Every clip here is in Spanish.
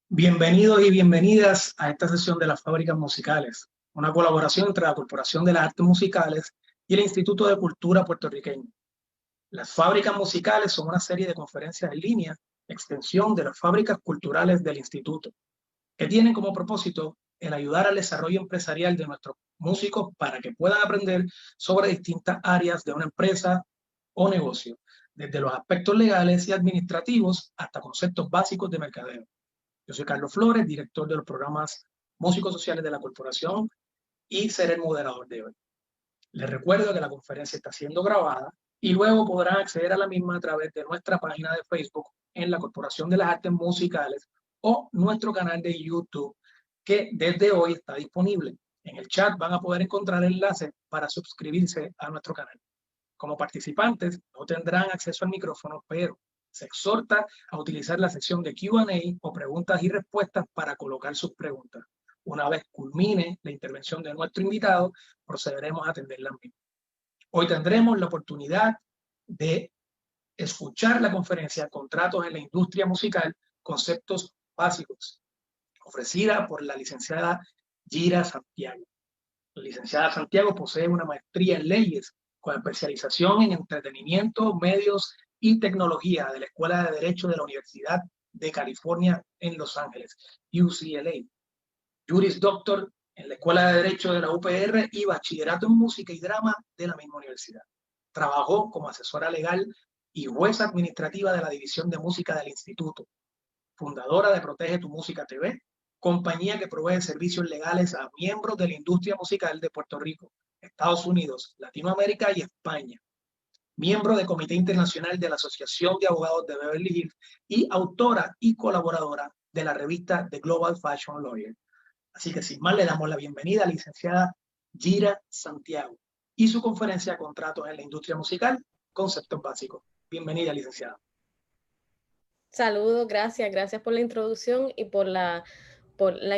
Bienvenidos y bienvenidas a esta sesión de las fábricas musicales, una colaboración entre la Corporación de las Artes Musicales y el Instituto de Cultura puertorriqueño. Las fábricas musicales son una serie de conferencias en línea, extensión de las fábricas culturales del Instituto, que tienen como propósito el ayudar al desarrollo empresarial de nuestros músicos para que puedan aprender sobre distintas áreas de una empresa o negocio, desde los aspectos legales y administrativos hasta conceptos básicos de mercadeo. Yo soy Carlos Flores, director de los programas músicos sociales de la corporación y seré el moderador de hoy. Les recuerdo que la conferencia está siendo grabada y luego podrán acceder a la misma a través de nuestra página de Facebook en la Corporación de las Artes Musicales o nuestro canal de YouTube, que desde hoy está disponible. En el chat van a poder encontrar enlaces para suscribirse a nuestro canal. Como participantes no tendrán acceso al micrófono, pero se exhorta a utilizar la sección de Q&A o preguntas y respuestas para colocar sus preguntas. Una vez culmine la intervención de nuestro invitado, procederemos a atender las mismas. Hoy tendremos la oportunidad de escuchar la conferencia Contratos en la Industria Musical, Conceptos Básicos, ofrecida por la licenciada Gira Santiago. La licenciada Santiago posee una maestría en leyes con especialización en entretenimiento, medios y tecnología de la Escuela de Derecho de la Universidad de California en Los Ángeles, UCLA. Juris Doctor en la Escuela de Derecho de la UPR y Bachillerato en Música y Drama de la misma universidad. Trabajó como asesora legal y jueza administrativa de la División de Música del Instituto, fundadora de Protege tu Música TV, compañía que provee servicios legales a miembros de la industria musical de Puerto Rico, Estados Unidos, Latinoamérica y España. Miembro del Comité Internacional de la Asociación de Abogados de Beverly Hills y autora y colaboradora de la revista The Global Fashion Lawyer. Así que sin más le damos la bienvenida a la licenciada Gira Santiago y su conferencia Contratos en la Industria Musical, Conceptos Básicos. Bienvenida, licenciada. Saludos, gracias por la introducción y por la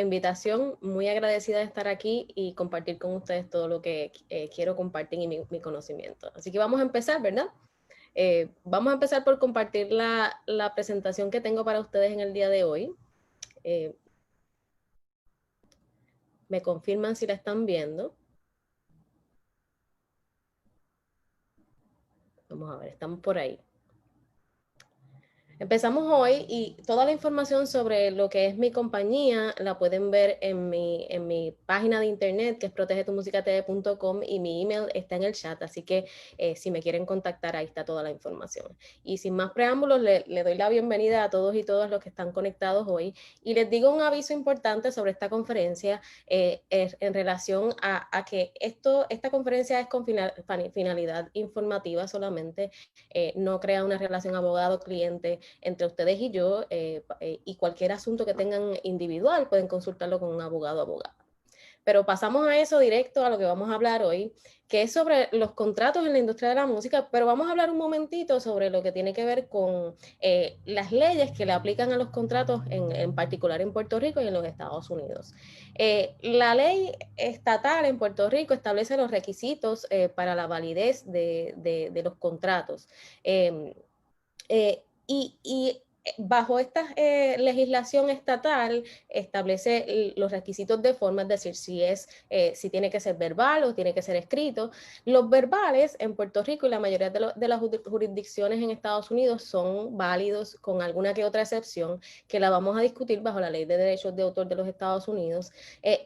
invitación. Muy agradecida de estar aquí y compartir con ustedes todo lo que quiero compartir y mi conocimiento. Así que vamos a empezar, ¿verdad? Vamos a empezar por compartir la presentación que tengo para ustedes en el día de hoy. Me confirman si la están viendo. Vamos a ver, estamos por ahí. Empezamos hoy y toda la información sobre lo que es mi compañía la pueden ver en mi página de internet, que es protegetumusicatv.com, y mi email está en el chat, así que si me quieren contactar, ahí está toda la información. Y sin más preámbulos, le doy la bienvenida a todos y todas los que están conectados hoy, y les digo un aviso importante sobre esta conferencia en relación a que esta conferencia es con finalidad informativa solamente, no crea una relación abogado-cliente entre ustedes y yo, y cualquier asunto que tengan individual pueden consultarlo con un abogado o abogada. Pero pasamos a eso directo, a lo que vamos a hablar hoy, que es sobre los contratos en la industria de la música, pero vamos a hablar un momentito sobre lo que tiene que ver con las leyes que le aplican a los contratos, en particular en Puerto Rico y en los Estados Unidos. La ley estatal en Puerto Rico establece los requisitos para la validez de los contratos. Y bajo esta legislación estatal establece los requisitos de forma, es decir, si tiene que ser verbal o tiene que ser escrito. Los verbales en Puerto Rico y la mayoría de las jurisdicciones en Estados Unidos son válidos, con alguna que otra excepción que la vamos a discutir bajo la Ley de Derechos de Autor de los Estados Unidos.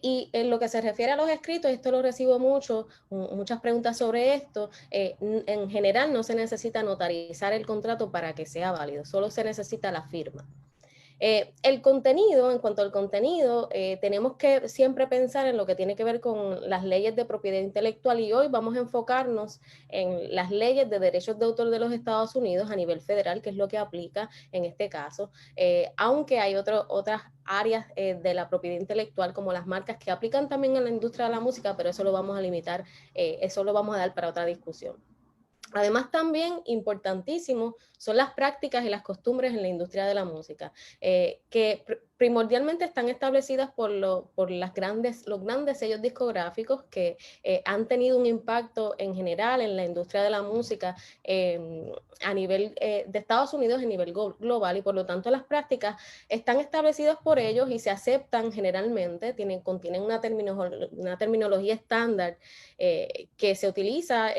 Y en lo que se refiere a los escritos, esto lo recibo muchas preguntas sobre esto. En general no se necesita notarizar el contrato para que sea válido, solo se necesita la firma. El contenido, en cuanto al contenido, tenemos que siempre pensar en lo que tiene que ver con las leyes de propiedad intelectual, y hoy vamos a enfocarnos en las leyes de derechos de autor de los Estados Unidos a nivel federal, que es lo que aplica en este caso, aunque hay otras áreas de la propiedad intelectual, como las marcas, que aplican también en la industria de la música, pero eso lo vamos a limitar, eso lo vamos a dar para otra discusión. Además, también importantísimo son las prácticas y las costumbres en la industria de la música, que primordialmente están establecidas por los grandes sellos discográficos que han tenido un impacto en general en la industria de la música a nivel de Estados Unidos, a nivel global, y por lo tanto las prácticas están establecidas por ellos y se aceptan generalmente, contienen una terminología estándar que se utiliza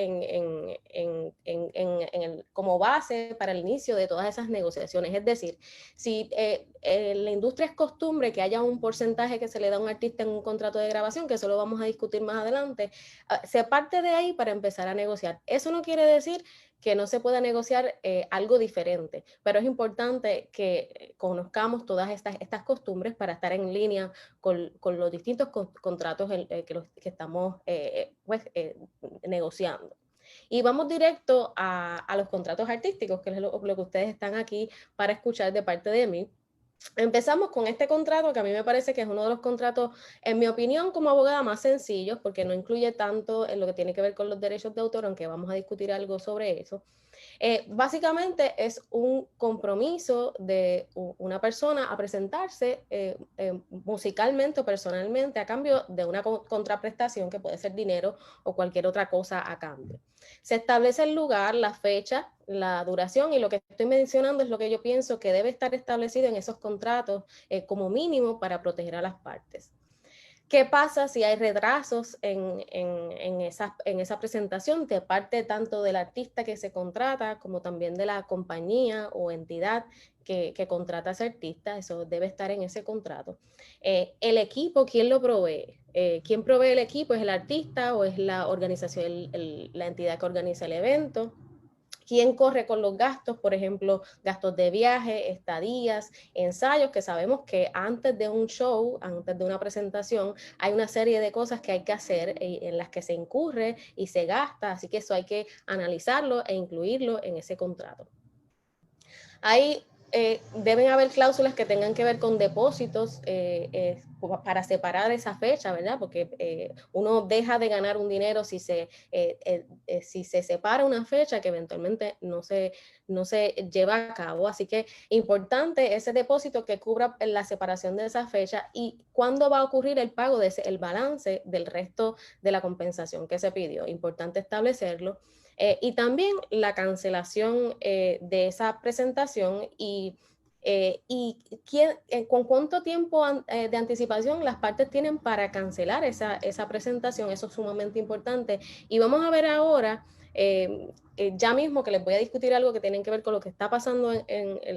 como base para el inicio de todas esas negociaciones. Es decir, si la industria es costumbre que haya un porcentaje que se le da a un artista en un contrato de grabación, que eso lo vamos a discutir más adelante, se parte de ahí para empezar a negociar. Eso no quiere decir que no se pueda negociar algo diferente, pero es importante que conozcamos todas estas costumbres para estar en línea con los distintos contratos que estamos negociando. Y vamos directo a los contratos artísticos, que es lo que ustedes están aquí para escuchar de parte de mí. Empezamos con este contrato que a mí me parece que es uno de los contratos, en mi opinión como abogada, más sencillos, porque no incluye tanto en lo que tiene que ver con los derechos de autor, aunque vamos a discutir algo sobre eso. Básicamente es un compromiso de una persona a presentarse musicalmente o personalmente a cambio de una contraprestación que puede ser dinero o cualquier otra cosa a cambio. Se establece el lugar, la fecha, la duración, y lo que estoy mencionando es lo que yo pienso que debe estar establecido en esos contratos como mínimo para proteger a las partes. ¿Qué pasa si hay retrasos en esa presentación de parte tanto del artista que se contrata como también de la compañía o entidad que contrata a ese artista? Eso debe estar en ese contrato. El equipo, ¿quién lo provee? ¿Quién provee el equipo? ¿Es el artista o es la organización, la entidad que organiza el evento? ¿Quién corre con los gastos? Por ejemplo, gastos de viaje, estadías, ensayos, que sabemos que antes de un show, antes de una presentación, hay una serie de cosas que hay que hacer en las que se incurre y se gasta, así que eso hay que analizarlo e incluirlo en ese contrato. Deben haber cláusulas que tengan que ver con depósitos para separar esa fecha, ¿verdad? Porque uno deja de ganar un dinero si se separa una fecha que eventualmente no se lleva a cabo. Así que importante ese depósito que cubra la separación de esa fecha y cuándo va a ocurrir el pago el balance del resto de la compensación que se pidió. Importante establecerlo. Y también la cancelación de esa presentación y con cuánto tiempo de anticipación las partes tienen para cancelar esa presentación. Eso es sumamente importante. Y vamos a ver ahora, ya mismo que les voy a discutir algo que tiene que ver con lo que está pasando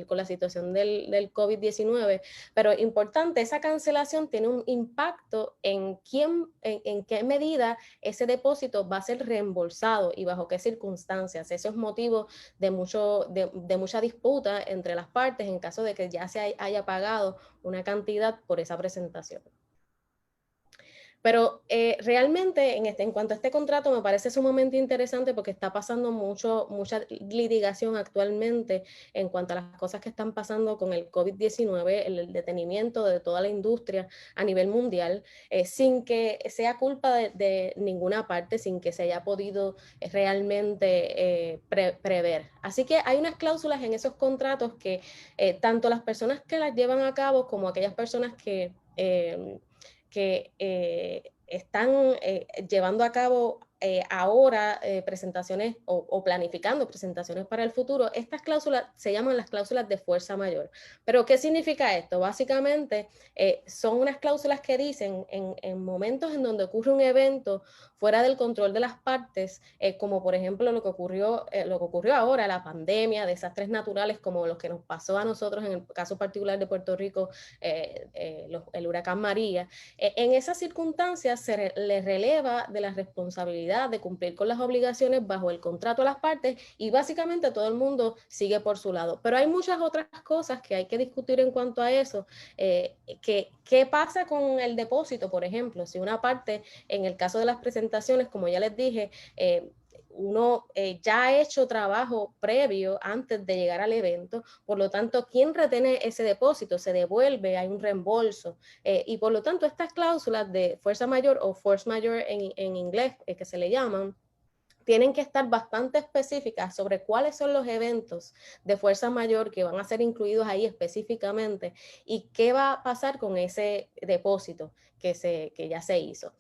con la situación del COVID-19, pero importante, esa cancelación tiene un impacto en qué medida ese depósito va a ser reembolsado y bajo qué circunstancias. Eso es motivo de mucha disputa entre las partes en caso de que ya se haya pagado una cantidad por esa presentación. Pero realmente en cuanto a este contrato me parece sumamente interesante porque está pasando mucha litigación actualmente en cuanto a las cosas que están pasando con el COVID-19, el detenimiento de toda la industria a nivel mundial, sin que sea culpa de ninguna parte, sin que se haya podido realmente prever. Así que hay unas cláusulas en esos contratos que tanto las personas que las llevan a cabo como aquellas personas que están llevando a cabo ahora presentaciones o planificando presentaciones para el futuro. Estas cláusulas se llaman las cláusulas de fuerza mayor. ¿Pero qué significa esto? Básicamente son unas cláusulas que dicen en momentos en donde ocurre un evento fuera del control de las partes, como por ejemplo lo que ocurrió ahora, la pandemia, desastres naturales como los que nos pasó a nosotros en el caso particular de Puerto Rico, el huracán María. En esas circunstancias se le releva de la responsabilidad de cumplir con las obligaciones bajo el contrato a las partes y básicamente todo el mundo sigue por su lado. Pero hay muchas otras cosas que hay que discutir en cuanto a eso. ¿Qué pasa con el depósito, por ejemplo? Si una parte, en el caso de las presentaciones, como ya les dije, uno ya ha hecho trabajo previo antes de llegar al evento, por lo tanto, ¿quién retiene ese depósito? Se devuelve, hay un reembolso, y por lo tanto estas cláusulas de fuerza mayor o force mayor en inglés, que se le llaman, tienen que estar bastante específicas sobre cuáles son los eventos de fuerza mayor que van a ser incluidos ahí específicamente y qué va a pasar con ese depósito que ya se hizo.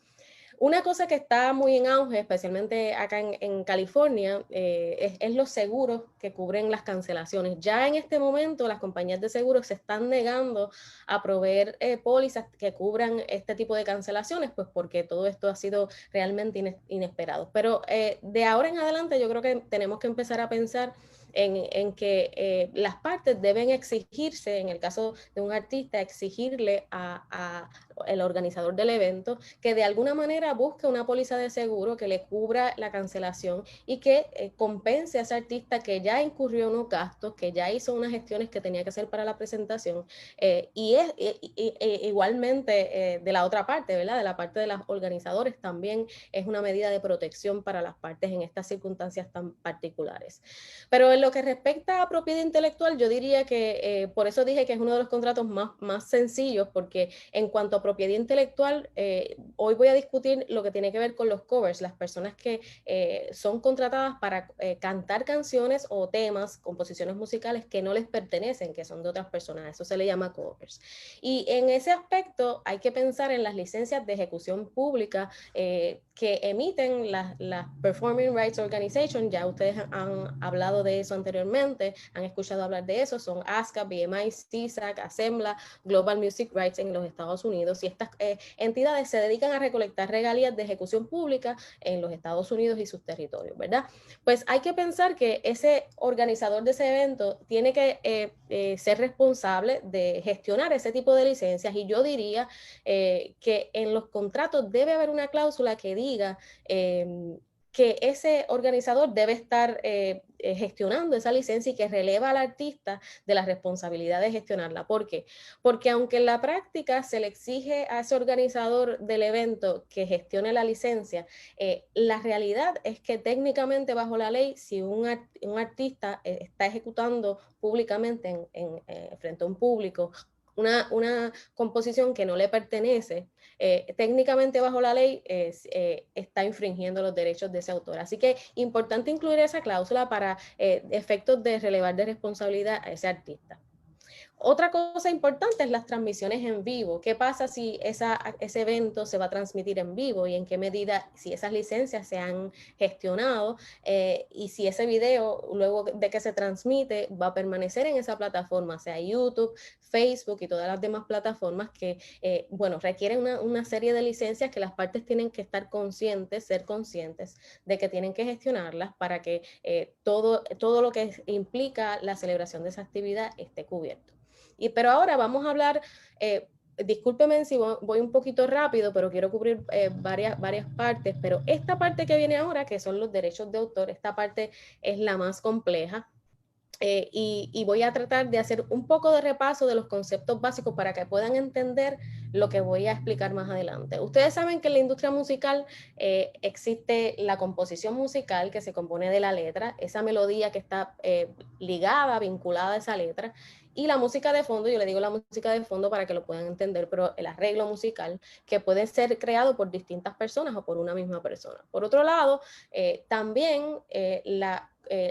Una cosa que está muy en auge, especialmente acá en California, es los seguros que cubren las cancelaciones. Ya en este momento las compañías de seguros se están negando a proveer pólizas que cubran este tipo de cancelaciones, pues porque todo esto ha sido realmente inesperado. Pero de ahora en adelante yo creo que tenemos que empezar a pensar en que las partes deben exigirse, en el caso de un artista, exigirle a el organizador del evento que de alguna manera busque una póliza de seguro que le cubra la cancelación y que compense a ese artista que ya incurrió en unos gastos, que ya hizo unas gestiones que tenía que hacer para la presentación, igualmente de la otra parte, ¿verdad? De la parte de los organizadores también es una medida de protección para las partes en estas circunstancias tan particulares. Pero en lo que respecta a propiedad intelectual, yo diría que por eso dije que es uno de los contratos más sencillos, porque en cuanto a propiedad intelectual, hoy voy a discutir lo que tiene que ver con los covers, las personas que son contratadas para cantar canciones o temas, composiciones musicales que no les pertenecen, que son de otras personas, eso se le llama covers. Y en ese aspecto hay que pensar en las licencias de ejecución pública que emiten las Performing Rights Organization. Ya ustedes han hablado de eso anteriormente, han escuchado hablar de eso, son ASCA, BMI, SESAC, ASEMBLA, Global Music Rights en los Estados Unidos, y estas entidades se dedican a recolectar regalías de ejecución pública en los Estados Unidos y sus territorios, ¿verdad? Pues hay que pensar que ese organizador de ese evento tiene que ser responsable de gestionar ese tipo de licencias, y yo diría que en los contratos debe haber una cláusula que diga que ese organizador debe estar gestionando esa licencia y que releva al artista de la responsabilidad de gestionarla. ¿Por qué? Porque aunque en la práctica se le exige a ese organizador del evento que gestione la licencia, la realidad es que técnicamente bajo la ley, si un artista está ejecutando públicamente frente a un público una composición que no le pertenece, técnicamente bajo la ley está infringiendo los derechos de ese autor. Así que es importante incluir esa cláusula para efectos de relevar de responsabilidad a ese artista. Otra cosa importante es las transmisiones en vivo. ¿Qué pasa si ese evento se va a transmitir en vivo y en qué medida, si esas licencias se han gestionado y si ese video, luego de que se transmite, va a permanecer en esa plataforma, sea YouTube, Facebook y todas las demás plataformas que, bueno, requieren una serie de licencias que las partes tienen que estar conscientes, ser conscientes de que tienen que gestionarlas para que todo lo que implica la celebración de esa actividad esté cubierto. Pero ahora vamos a hablar, discúlpeme si voy un poquito rápido, pero quiero cubrir varias partes, pero esta parte que viene ahora, que son los derechos de autor, esta parte es la más compleja. Y voy a tratar de hacer un poco de repaso de los conceptos básicos para que puedan entender lo que voy a explicar más adelante. Ustedes saben que en la industria musical existe la composición musical, que se compone de la letra, esa melodía que está ligada, vinculada a esa letra, y la música de fondo. Yo le digo la música de fondo para que lo puedan entender, pero el arreglo musical, que puede ser creado por distintas personas o por una misma persona. Por otro lado, también la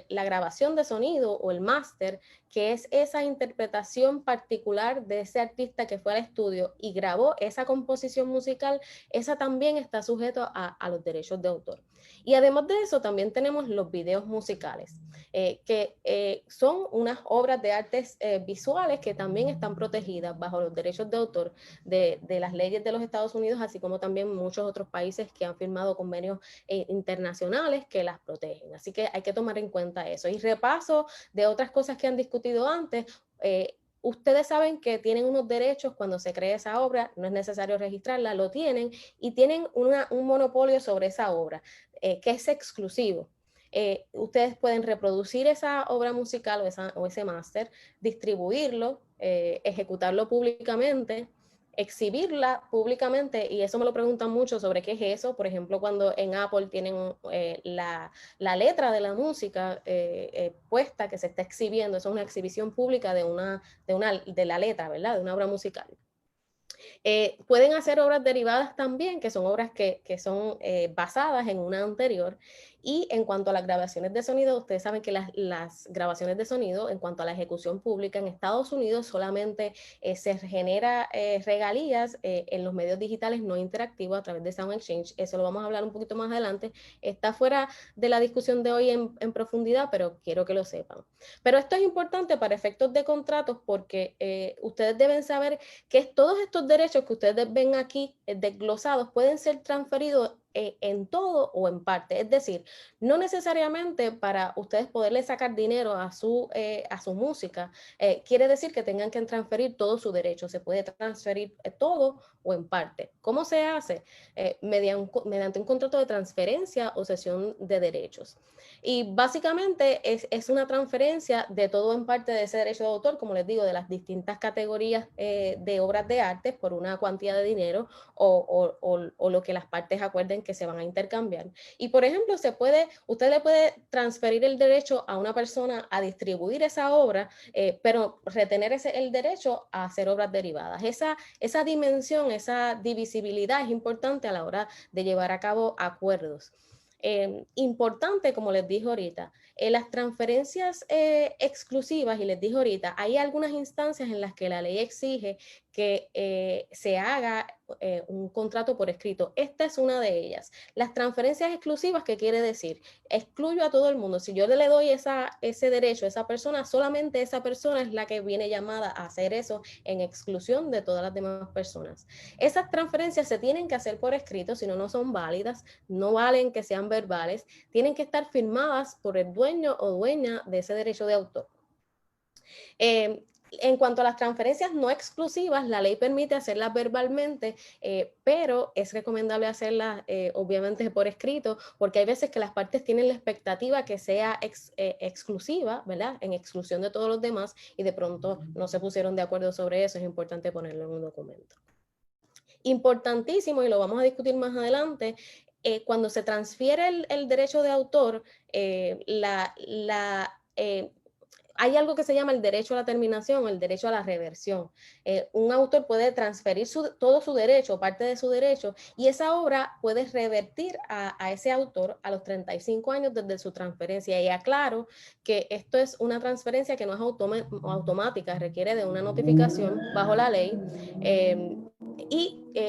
grabación de sonido o el máster, que es esa interpretación particular de ese artista que fue al estudio y grabó esa composición musical, esa también está sujeto a los derechos de autor. Y además de eso, también tenemos los videos musicales, que son unas obras de artes visuales que también están protegidas bajo los derechos de autor de las leyes de los Estados Unidos, así como también muchos otros países que han firmado convenios internacionales que las protegen. Así que hay que tomar en cuenta eso. Y repaso de otras cosas que han discutido antes. Ustedes saben que tienen unos derechos cuando se crea esa obra, no es necesario registrarla, lo tienen, y tienen un monopolio sobre esa obra, que es exclusivo. Ustedes pueden reproducir esa obra musical o ese máster, distribuirlo, ejecutarlo públicamente, exhibirla públicamente, y eso me lo preguntan mucho sobre qué es eso. Por ejemplo, cuando en Apple tienen la letra de la música puesta, que se está exhibiendo, eso es una exhibición pública de la letra, ¿verdad? De una obra musical. Pueden hacer obras derivadas también, que son obras que son basadas en una anterior, Y en cuanto a las grabaciones de sonido, ustedes saben que las grabaciones de sonido, en cuanto a la ejecución pública en Estados Unidos, solamente se genera regalías en los medios digitales no interactivos a través de Sound Exchange. Eso lo vamos a hablar un poquito más adelante. Está fuera de la discusión de hoy en profundidad, pero quiero que lo sepan. Pero esto es importante para efectos de contratos porque ustedes deben saber que todos estos derechos que ustedes ven aquí desglosados pueden ser transferidos en todo o en parte. Es decir, no necesariamente para ustedes poderle sacar dinero a su música, quiere decir que tengan que transferir todo su derecho. Se puede transferir todo o en parte. ¿Cómo se hace? Mediante un contrato de transferencia o cesión de derechos. Y básicamente es una transferencia de todo en parte de ese derecho de autor, como les digo, de las distintas categorías de obras de arte por una cuantía de dinero o lo que las partes acuerden que se van a intercambiar. Y por ejemplo, usted le puede transferir el derecho a una persona a distribuir esa obra, pero retener el derecho a hacer obras derivadas. Esa dimensión, esa divisibilidad es importante a la hora de llevar a cabo acuerdos. Importante, como les dije ahorita, las transferencias exclusivas, y les dije ahorita, hay algunas instancias en las que la ley exige que se haga un contrato por escrito. Esta es una de ellas. Las transferencias exclusivas, ¿qué quiere decir? Excluyo a todo el mundo. Si yo le doy ese derecho a esa persona, solamente esa persona es la que viene llamada a hacer eso en exclusión de todas las demás personas. Esas transferencias se tienen que hacer por escrito, si no, no son válidas, no valen que sean verbales, tienen que estar firmadas por el dueño o dueña de ese derecho de autor. En cuanto a las transferencias no exclusivas, la ley permite hacerlas verbalmente, pero es recomendable hacerlas obviamente por escrito, porque hay veces que las partes tienen la expectativa que sea exclusiva, ¿verdad? En exclusión de todos los demás, y de pronto no se pusieron de acuerdo sobre eso. Es importante ponerlo en un documento. Importantísimo, y lo vamos a discutir más adelante, cuando se transfiere el derecho de autor, hay algo que se llama el derecho a la terminación, el derecho a la reversión. Un autor puede transferir todo su derecho, parte de su derecho, y esa obra puede revertir a ese autor a los 35 años desde su transferencia. Y aclaro que esto es una transferencia que no es automática, requiere de una notificación bajo la ley.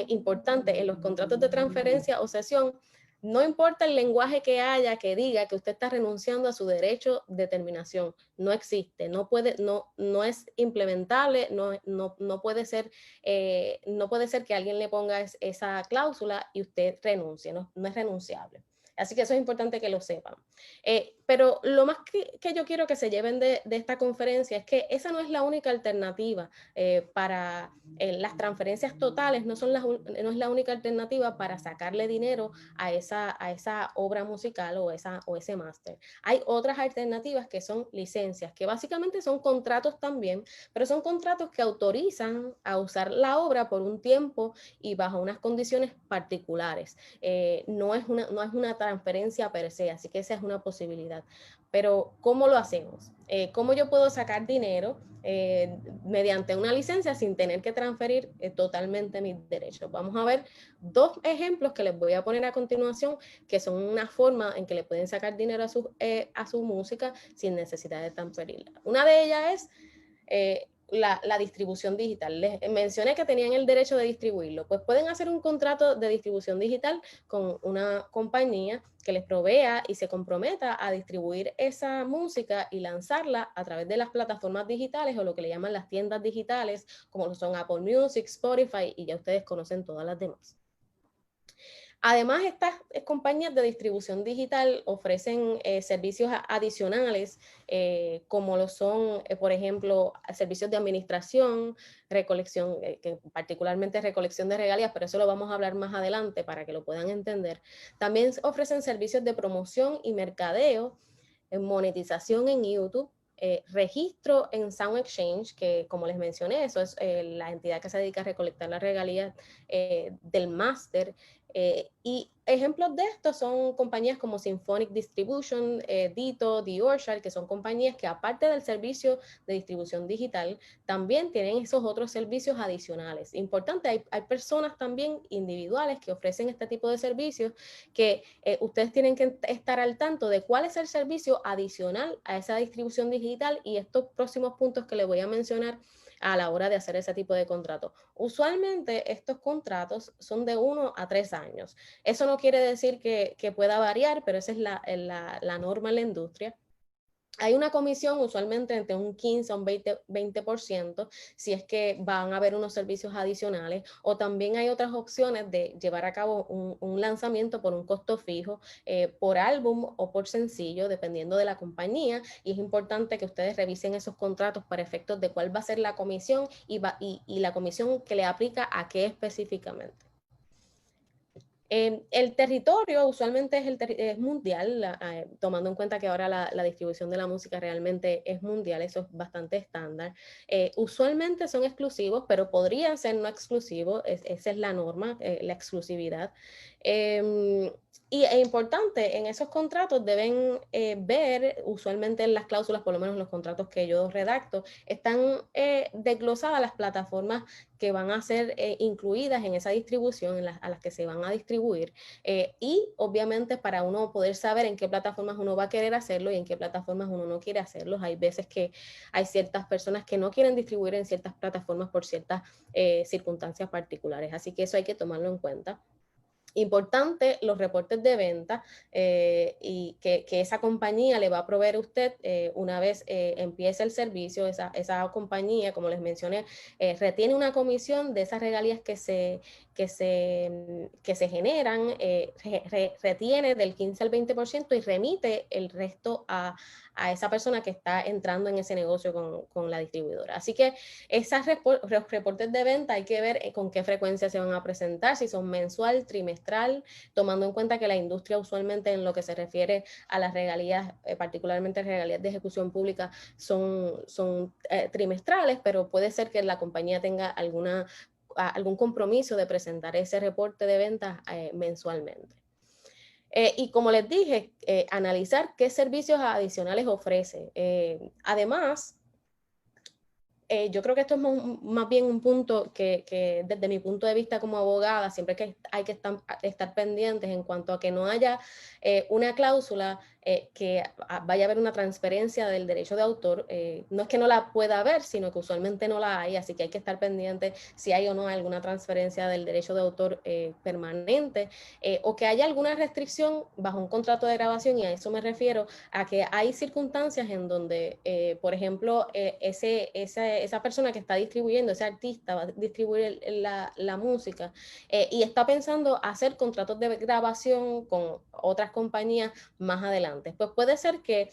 Importante, en los contratos de transferencia o cesión, no importa el lenguaje que haya que diga que usted está renunciando a su derecho de terminación, no existe, no es implementable, no puede ser que alguien le ponga esa cláusula y usted renuncie, no es renunciable. Así que eso es importante que lo sepan. Pero lo más que yo quiero que se lleven de esta conferencia es que esa no es la única alternativa para las transferencias totales, no es la única alternativa para sacarle dinero a esa obra musical o ese máster. Hay otras alternativas que son licencias, que básicamente son contratos también, pero son contratos que autorizan a usar la obra por un tiempo y bajo unas condiciones particulares. No es una transferencia per se, así que esa es una posibilidad. Pero ¿cómo lo hacemos? ¿Cómo yo puedo sacar dinero mediante una licencia sin tener que transferir totalmente mis derechos? Vamos a ver dos ejemplos que les voy a poner a continuación, que son una forma en que le pueden sacar dinero a su música sin necesidad de transferirla. Una de ellas es la distribución digital. Les mencioné que tenían el derecho de distribuirlo, pues pueden hacer un contrato de distribución digital con una compañía que les provea y se comprometa a distribuir esa música y lanzarla a través de las plataformas digitales o lo que le llaman las tiendas digitales, como son Apple Music, Spotify, y ya ustedes conocen todas las demás. Además, estas compañías de distribución digital ofrecen servicios adicionales, como lo son, por ejemplo, servicios de administración, recolección, particularmente recolección de regalías, pero eso lo vamos a hablar más adelante para que lo puedan entender. También ofrecen servicios de promoción y mercadeo, monetización en YouTube, registro en Sound Exchange, que como les mencioné, eso es la entidad que se dedica a recolectar las regalías del máster. Y ejemplos de esto son compañías como Symphonic Distribution, Ditto, The Orchard, que son compañías que aparte del servicio de distribución digital, también tienen esos otros servicios adicionales. Importante, hay personas también individuales que ofrecen este tipo de servicios que ustedes tienen que estar al tanto de cuál es el servicio adicional a esa distribución digital y estos próximos puntos que les voy a mencionar a la hora de hacer ese tipo de contrato. Usualmente estos contratos son de 1 a 3 años. Eso no quiere decir que pueda variar, pero esa es la norma en la industria. Hay una comisión usualmente entre un 15 a un 20% si es que van a haber unos servicios adicionales, o también hay otras opciones de llevar a cabo un lanzamiento por un costo fijo, por álbum o por sencillo, dependiendo de la compañía, y es importante que ustedes revisen esos contratos para efectos de cuál va a ser la comisión y la comisión que le aplica a qué específicamente. El territorio usualmente es mundial, tomando en cuenta que ahora la distribución de la música realmente es mundial, eso es bastante estándar. Usualmente son exclusivos, pero podrían ser no exclusivos, esa es la norma, la exclusividad. Y es importante, en esos contratos deben ver, usualmente en las cláusulas, por lo menos en los contratos que yo redacto, están desglosadas las plataformas que van a ser incluidas en esa distribución, a las que se van a distribuir, y obviamente para uno poder saber en qué plataformas uno va a querer hacerlo y en qué plataformas uno no quiere hacerlo. Hay veces que hay ciertas personas que no quieren distribuir en ciertas plataformas por ciertas circunstancias particulares, así que eso hay que tomarlo en cuenta. Importante los reportes de venta y que esa compañía le va a proveer a usted una vez empiece el servicio. Esa compañía, como les mencioné, retiene una comisión de esas regalías que se generan, retiene del 15 al 20% y remite el resto a esa persona que está entrando en ese negocio con la distribuidora. Así que esos reportes de venta hay que ver con qué frecuencia se van a presentar, si son mensual, trimestral, tomando en cuenta que la industria usualmente en lo que se refiere a las regalías, particularmente regalías de ejecución pública, son trimestrales, pero puede ser que la compañía tenga algún compromiso de presentar ese reporte de ventas mensualmente. Y como les dije, analizar qué servicios adicionales ofrece. Además, yo creo que esto es más bien un punto que desde mi punto de vista como abogada, siempre que hay que estar pendientes en cuanto a que no haya una cláusula que vaya a haber una transferencia del derecho de autor. No es que no la pueda haber, sino que usualmente no la hay, así que hay que estar pendientes si hay o no alguna transferencia del derecho de autor permanente, o que haya alguna restricción bajo un contrato de grabación, y a eso me refiero a que hay circunstancias en donde, por ejemplo, esa persona que está distribuyendo, ese artista va a distribuir la música y está pensando hacer contratos de grabación con otras compañías más adelante. Pues puede ser que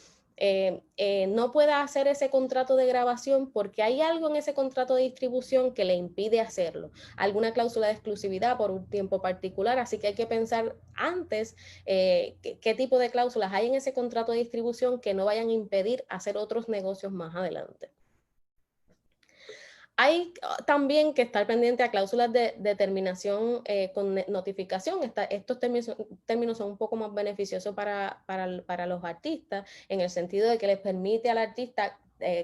no pueda hacer ese contrato de grabación porque hay algo en ese contrato de distribución que le impide hacerlo, alguna cláusula de exclusividad por un tiempo particular, así que hay que pensar antes qué tipo de cláusulas hay en ese contrato de distribución que no vayan a impedir hacer otros negocios más adelante. Hay también que estar pendiente a cláusulas de terminación con notificación. Estos términos son un poco más beneficiosos para los artistas, en el sentido de que les permite al artista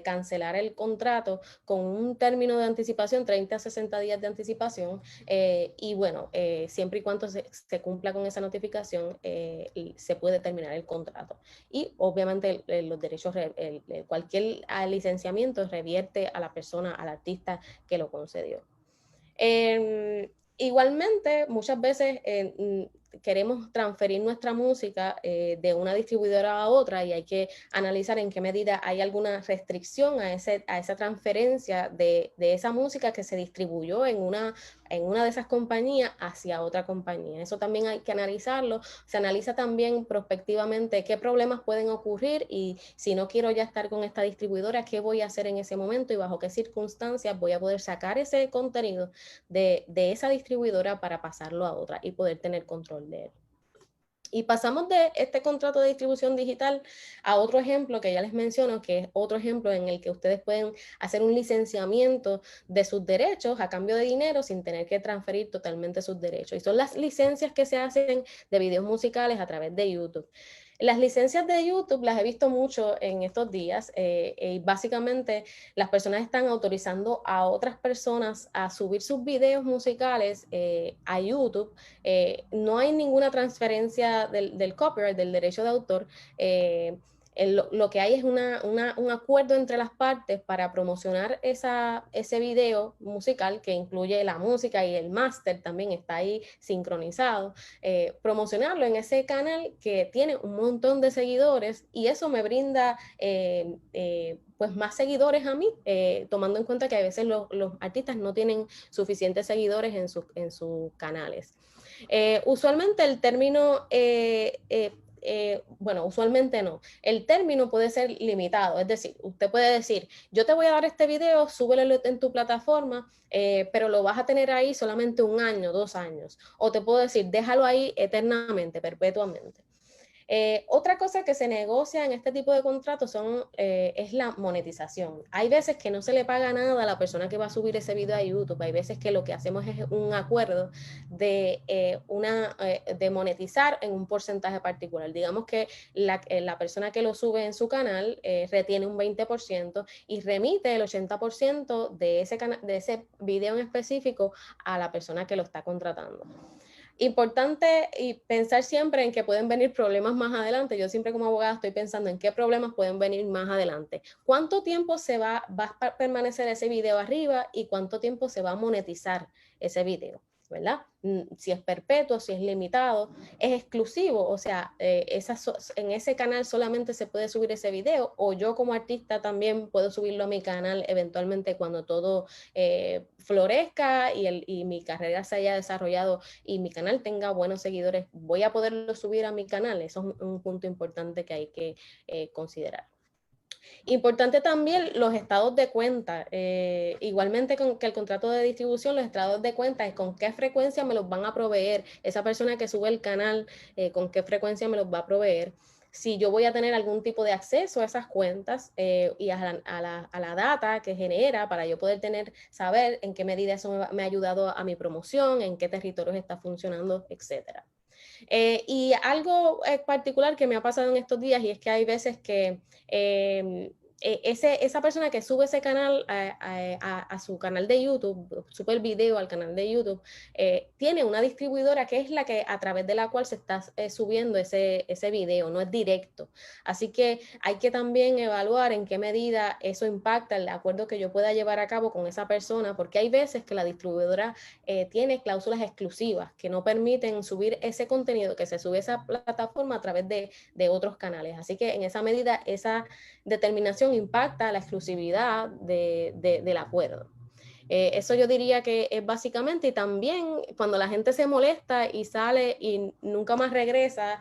cancelar el contrato con un término de anticipación, 30 a 60 días de anticipación, y bueno, siempre y cuando se cumpla con esa notificación, se puede terminar el contrato. Y obviamente los derechos, cualquier licenciamiento revierte a la persona, al artista que lo concedió. Igualmente, muchas veces queremos transferir nuestra música de una distribuidora a otra, y hay que analizar en qué medida hay alguna restricción a esa transferencia de esa música que se distribuyó en una de esas compañías hacia otra compañía. Eso también hay que analizarlo. Se analiza también prospectivamente qué problemas pueden ocurrir, y si no quiero ya estar con esta distribuidora, qué voy a hacer en ese momento y bajo qué circunstancias voy a poder sacar ese contenido de esa distribuidora para pasarlo a otra y poder tener control de él. Y pasamos de este contrato de distribución digital a otro ejemplo que ya les menciono, que es otro ejemplo en el que ustedes pueden hacer un licenciamiento de sus derechos a cambio de dinero sin tener que transferir totalmente sus derechos. Y son las licencias que se hacen de videos musicales a través de YouTube. Las licencias de YouTube las he visto mucho en estos días y básicamente las personas están autorizando a otras personas a subir sus videos musicales a YouTube. No hay ninguna transferencia del copyright, del derecho de autor. Lo que hay es un acuerdo entre las partes para promocionar ese video musical que incluye la música y el máster también está ahí sincronizado, promocionarlo en ese canal que tiene un montón de seguidores y eso me brinda pues más seguidores a mí, tomando en cuenta que a veces los artistas no tienen suficientes seguidores en sus canales. Usualmente el término bueno, usualmente no. El término puede ser limitado, es decir, usted puede decir, yo te voy a dar este video, súbelo en tu plataforma, pero lo vas a tener ahí solamente 1 año, 2 años. O te puedo decir, déjalo ahí eternamente, perpetuamente. Otra cosa que se negocia en este tipo de contratos es la monetización. Hay veces que no se le paga nada a la persona que va a subir ese video a YouTube. Hay veces que lo que hacemos es un acuerdo de monetizar en un porcentaje particular. Digamos que la persona que lo sube en su canal retiene un 20% y remite el 80% de ese video en específico a la persona que lo está contratando. Importante y pensar siempre en que pueden venir problemas más adelante. Yo siempre como abogada estoy pensando en qué problemas pueden venir más adelante. ¿Cuánto tiempo va a permanecer ese video arriba y cuánto tiempo se va a monetizar ese video? ¿Verdad? Si es perpetuo, si es limitado, es exclusivo, o sea, en ese canal solamente se puede subir ese video o yo como artista también puedo subirlo a mi canal eventualmente cuando todo florezca y mi carrera se haya desarrollado y mi canal tenga buenos seguidores, voy a poderlo subir a mi canal. Eso es un punto importante que hay que considerar. Importante también los estados de cuenta, igualmente que el contrato de distribución, los estados de cuenta es con qué frecuencia me los van a proveer, esa persona que sube el canal, con qué frecuencia me los va a proveer, si yo voy a tener algún tipo de acceso a esas cuentas y a la data que genera para yo poder saber en qué medida eso me ha ayudado a mi promoción, en qué territorios está funcionando, etcétera. Y algo particular que me ha pasado en estos días y es que hay veces que esa persona que sube ese canal a su canal de YouTube, sube el video al canal de YouTube, tiene una distribuidora que es la que a través de la cual se está subiendo ese video, no es directo. Así que hay que también evaluar en qué medida eso impacta el acuerdo que yo pueda llevar a cabo con esa persona, porque hay veces que la distribuidora tiene cláusulas exclusivas que no permiten subir ese contenido que se sube a esa plataforma a través de otros canales. Así que en esa medida esa determinación impacta la exclusividad del acuerdo. Eso yo diría que es básicamente, y también cuando la gente se molesta y sale y nunca más regresa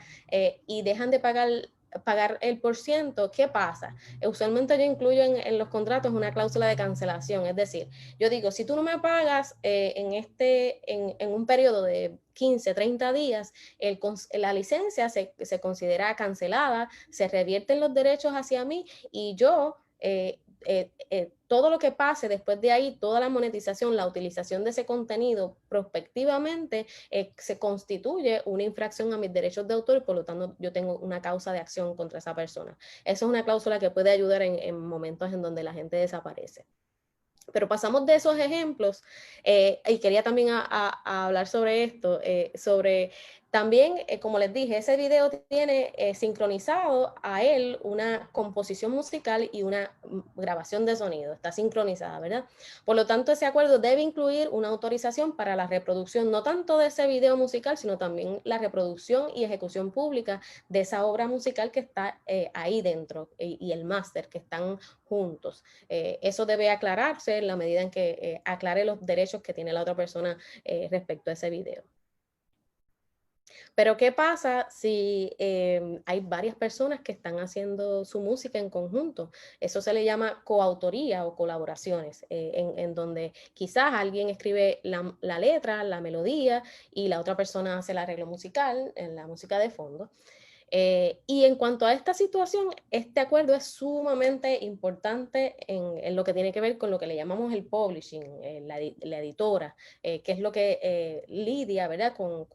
y dejan de pagar el %, ¿qué pasa? Usualmente yo incluyo en los contratos una cláusula de cancelación, es decir, yo digo, si tú no me pagas en un periodo de 15, 30 días, la licencia se considera cancelada, se revierten los derechos hacia mí y yo todo lo que pase después de ahí, toda la monetización, la utilización de ese contenido prospectivamente se constituye una infracción a mis derechos de autor y por lo tanto yo tengo una causa de acción contra esa persona. Esa es una cláusula que puede ayudar en momentos en donde la gente desaparece. Pero pasamos de esos ejemplos y quería también a hablar sobre esto, sobre también, como les dije, ese video tiene sincronizado a él una composición musical y una grabación de sonido, está sincronizada, ¿verdad? Por lo tanto, ese acuerdo debe incluir una autorización para la reproducción, no tanto de ese video musical, sino también la reproducción y ejecución pública de esa obra musical que está ahí dentro y el máster que están juntos. Eso debe aclararse en la medida en que aclare los derechos que tiene la otra persona respecto a ese video. Pero ¿qué pasa si hay varias personas que están haciendo su música en conjunto? Eso se le llama coautoría o colaboraciones, en donde quizás alguien escribe la letra, la melodía, y la otra persona hace el arreglo musical, en la música de fondo. Y en cuanto a esta situación, este acuerdo es sumamente importante en lo que tiene que ver con lo que le llamamos el publishing, la editora, que es lo que lidia, ¿verdad?, con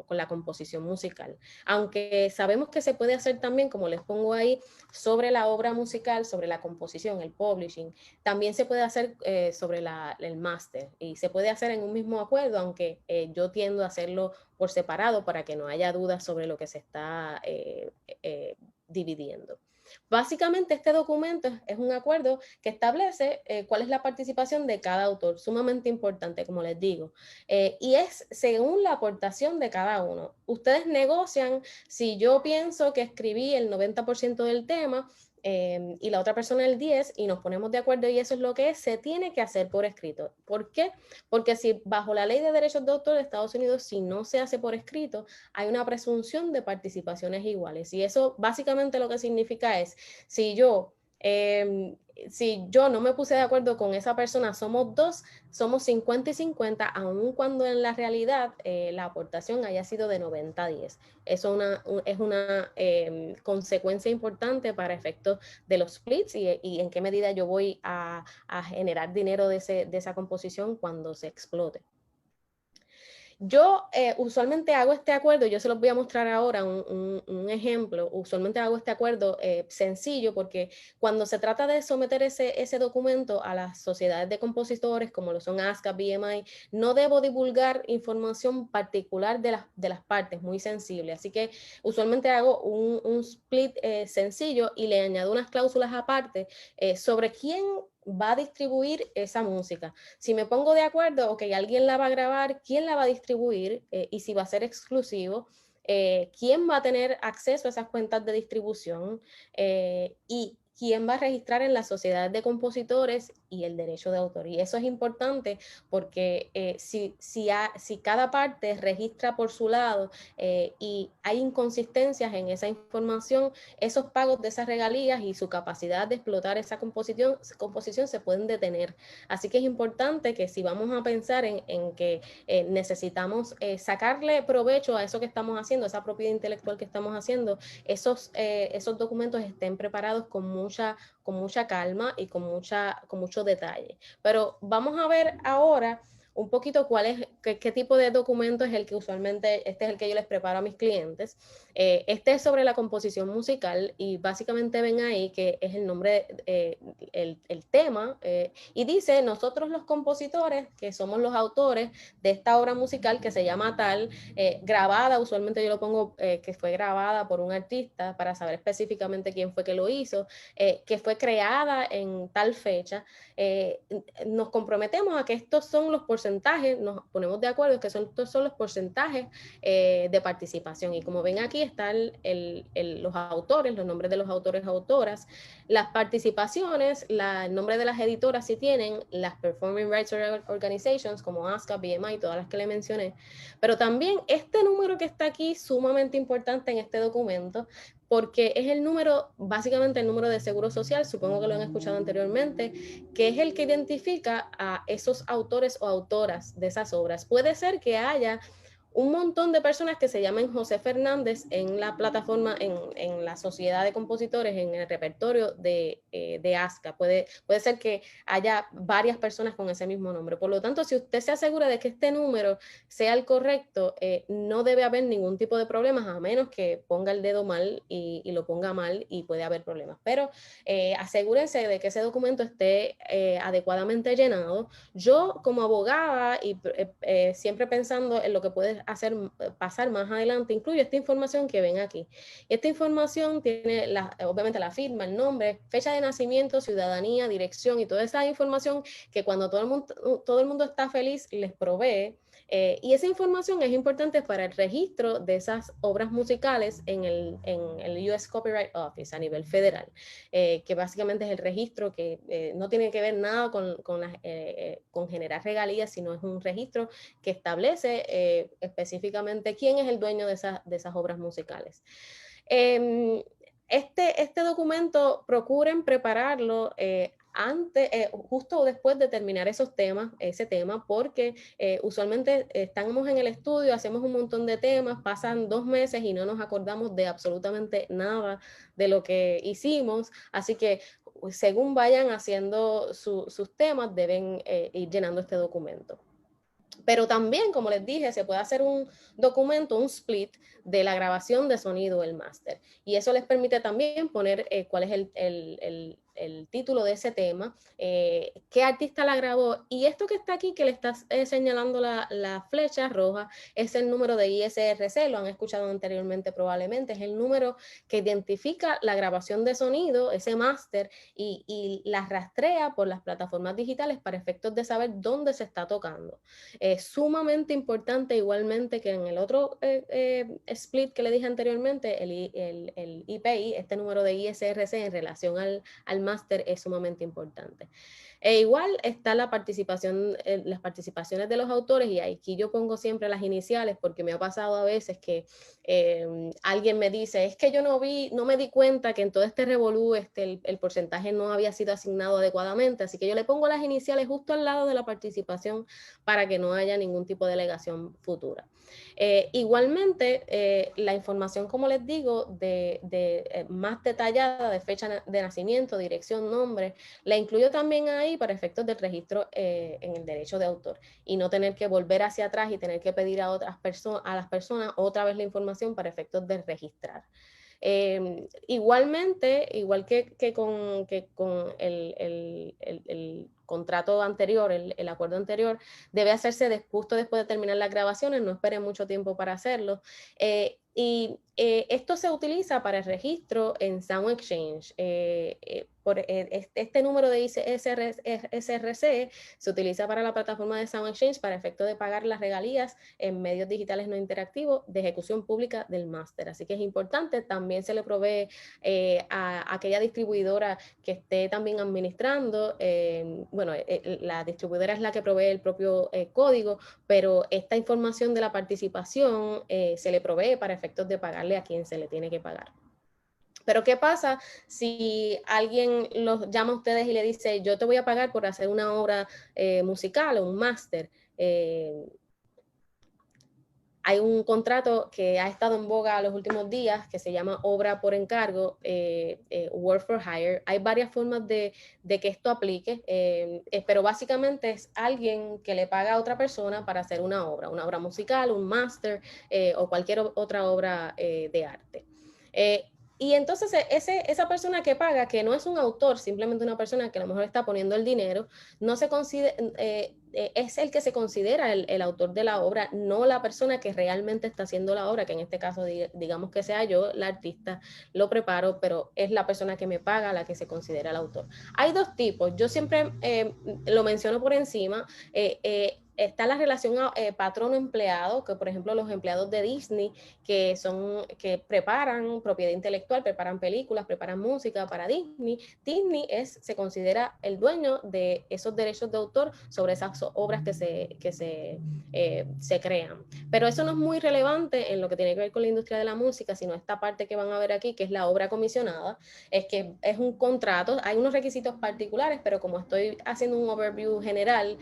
la composición musical. Aunque sabemos que se puede hacer también, como les pongo ahí, sobre la obra musical, sobre la composición, el publishing, también se puede hacer sobre el máster, y se puede hacer en un mismo acuerdo, aunque yo tiendo a hacerlo por separado para que no haya dudas sobre lo que se está dividiendo. Básicamente este documento es un acuerdo que establece cuál es la participación de cada autor, sumamente importante, como les digo, y es según la aportación de cada uno. Ustedes negocian si yo pienso que escribí el 90% del tema, y la otra persona el 10%, y nos ponemos de acuerdo y eso es lo que es, se tiene que hacer por escrito. ¿Por qué? Porque si bajo la ley de derechos de autor de Estados Unidos, si no se hace por escrito, hay una presunción de participaciones iguales. Y eso básicamente lo que significa es, si yo no me puse de acuerdo con esa persona, somos dos, somos 50 y 50, aun cuando en la realidad la aportación haya sido de 90-10. Eso es una consecuencia importante para efectos de los splits y en qué medida yo voy a generar dinero de esa composición cuando se explote. Yo usualmente hago este acuerdo, yo se los voy a mostrar ahora un ejemplo, usualmente hago este acuerdo sencillo porque cuando se trata de someter ese documento a las sociedades de compositores como lo son ASCAP, BMI, no debo divulgar información particular de las partes, muy sensible, así que usualmente hago un split sencillo y le añado unas cláusulas aparte sobre quién va a distribuir esa música. Si me pongo de acuerdo, ok, alguien la va a grabar, ¿quién la va a distribuir? Y si va a ser exclusivo, ¿quién va a tener acceso a esas cuentas de distribución? Y quién va a registrar en las sociedades de compositores y el derecho de autor. Y eso es importante porque si cada parte registra por su lado y hay inconsistencias en esa información, esos pagos de esas regalías y su capacidad de explotar esa composición se pueden detener. Así que es importante que si vamos a pensar en que necesitamos sacarle provecho a eso que estamos haciendo, esa propiedad intelectual que estamos haciendo, esos documentos estén preparados con mucha calma y con mucho detalle. Pero vamos a ver ahora un poquito qué tipo de documento es el que usualmente, este es el que yo les preparo a mis clientes. Este es sobre la composición musical y básicamente ven ahí que es el nombre, el tema, y dice, nosotros los compositores, que somos los autores de esta obra musical que se llama tal, grabada, usualmente yo lo pongo que fue grabada por un artista para saber específicamente quién fue que lo hizo, que fue creada en tal fecha, nos comprometemos a que estos son los porcentajes, nos ponemos de acuerdo que estos son los porcentajes de participación. Y como ven aquí están los autores, los nombres de los autores, autoras, las participaciones, el nombre de las editoras si tienen, las Performing Rights Organizations como ASCAP, BMI, todas las que le mencioné, pero también este número que está aquí, sumamente importante en este documento, porque es el número, básicamente el número de seguro social, supongo que lo han escuchado anteriormente, que es el que identifica a esos autores o autoras de esas obras. Puede ser que haya un montón de personas que se llamen José Fernández en la plataforma, en la sociedad de compositores, en el repertorio de ASCA. Puede ser que haya varias personas con ese mismo nombre. Por lo tanto, si usted se asegura de que este número sea el correcto, no debe haber ningún tipo de problemas, a menos que ponga el dedo mal y lo ponga mal y puede haber problemas. Pero asegúrense de que ese documento esté adecuadamente llenado. Yo como abogada y siempre pensando en lo que puede hacer pasar más adelante, incluyo esta información que ven aquí. Esta información tiene obviamente la firma, el nombre, fecha de nacimiento, ciudadanía, dirección y toda esa información que cuando todo el mundo está feliz les provee Y esa información es importante para el registro de esas obras musicales en el US Copyright Office a nivel federal, que básicamente es el registro que no tiene que ver nada con generar regalías, sino es un registro que establece específicamente quién es el dueño de esas obras musicales. Este documento procuren prepararlo justo después de terminar ese tema, porque usualmente estamos en el estudio, hacemos un montón de temas, pasan 2 meses y no nos acordamos de absolutamente nada de lo que hicimos, así que según vayan haciendo sus temas, deben ir llenando este documento. Pero también, como les dije, se puede hacer un documento, un split de la grabación de sonido del máster. Y eso les permite también poner cuál es el título de ese tema, qué artista la grabó. Y esto que está aquí, que le está señalando la flecha roja, es el número de ISRC, lo han escuchado anteriormente probablemente, es el número que identifica la grabación de sonido, ese máster, y la rastrea por las plataformas digitales para efectos de saber dónde se está tocando. Es sumamente importante, igualmente que en el otro split que le dije anteriormente, el IPI, este número de ISRC en relación al máster es sumamente importante. Igual está las participaciones de los autores, y aquí yo pongo siempre las iniciales porque me ha pasado a veces que alguien me dice, es que yo no me di cuenta que en todo este revolú el porcentaje no había sido asignado adecuadamente, así que yo le pongo las iniciales justo al lado de la participación para que no haya ningún tipo de alegación futura. Igualmente, la información, como les digo, más detallada de fecha de nacimiento, dirección, nombre, la incluyo también ahí para efectos del registro en el derecho de autor y no tener que volver hacia atrás y tener que pedir a las personas otra vez la información para efectos de registrar. Igualmente, igual que con el contrato anterior, el acuerdo anterior, debe hacerse justo después de terminar las grabaciones, no esperen mucho tiempo para hacerlo. Esto se utiliza para el registro en Sound Exchange. Este número de SRC se utiliza para la plataforma de Sound Exchange para efecto de pagar las regalías en medios digitales no interactivos de ejecución pública del máster. Así que es importante, también se le provee a aquella distribuidora que esté también administrando. La distribuidora es la que provee el propio código, pero esta información de la participación se le provee para efectos de pagarle a quien se le tiene que pagar. Pero ¿qué pasa si alguien los llama a ustedes y le dice, yo te voy a pagar por hacer una obra musical o un máster? Hay un contrato que ha estado en boga los últimos días que se llama obra por encargo, work for hire. Hay varias formas de que esto aplique, pero básicamente es alguien que le paga a otra persona para hacer una obra musical, un máster o cualquier otra obra de arte. Y entonces esa persona que paga, que no es un autor, simplemente una persona que a lo mejor está poniendo el dinero, no se considera, es el que se considera el autor de la obra, no la persona que realmente está haciendo la obra, que en este caso digamos que sea yo, la artista, lo preparo, pero es la persona que me paga la que se considera el autor. Hay 2 tipos, yo siempre lo menciono por encima. Está la relación patrono-empleado, que por ejemplo los empleados de Disney que preparan propiedad intelectual, preparan películas, preparan música para Disney. Disney se considera el dueño de esos derechos de autor sobre esas obras que se crean. Pero eso no es muy relevante en lo que tiene que ver con la industria de la música, sino esta parte que van a ver aquí, que es la obra comisionada, es que es un contrato, hay unos requisitos particulares, pero como estoy haciendo un overview general,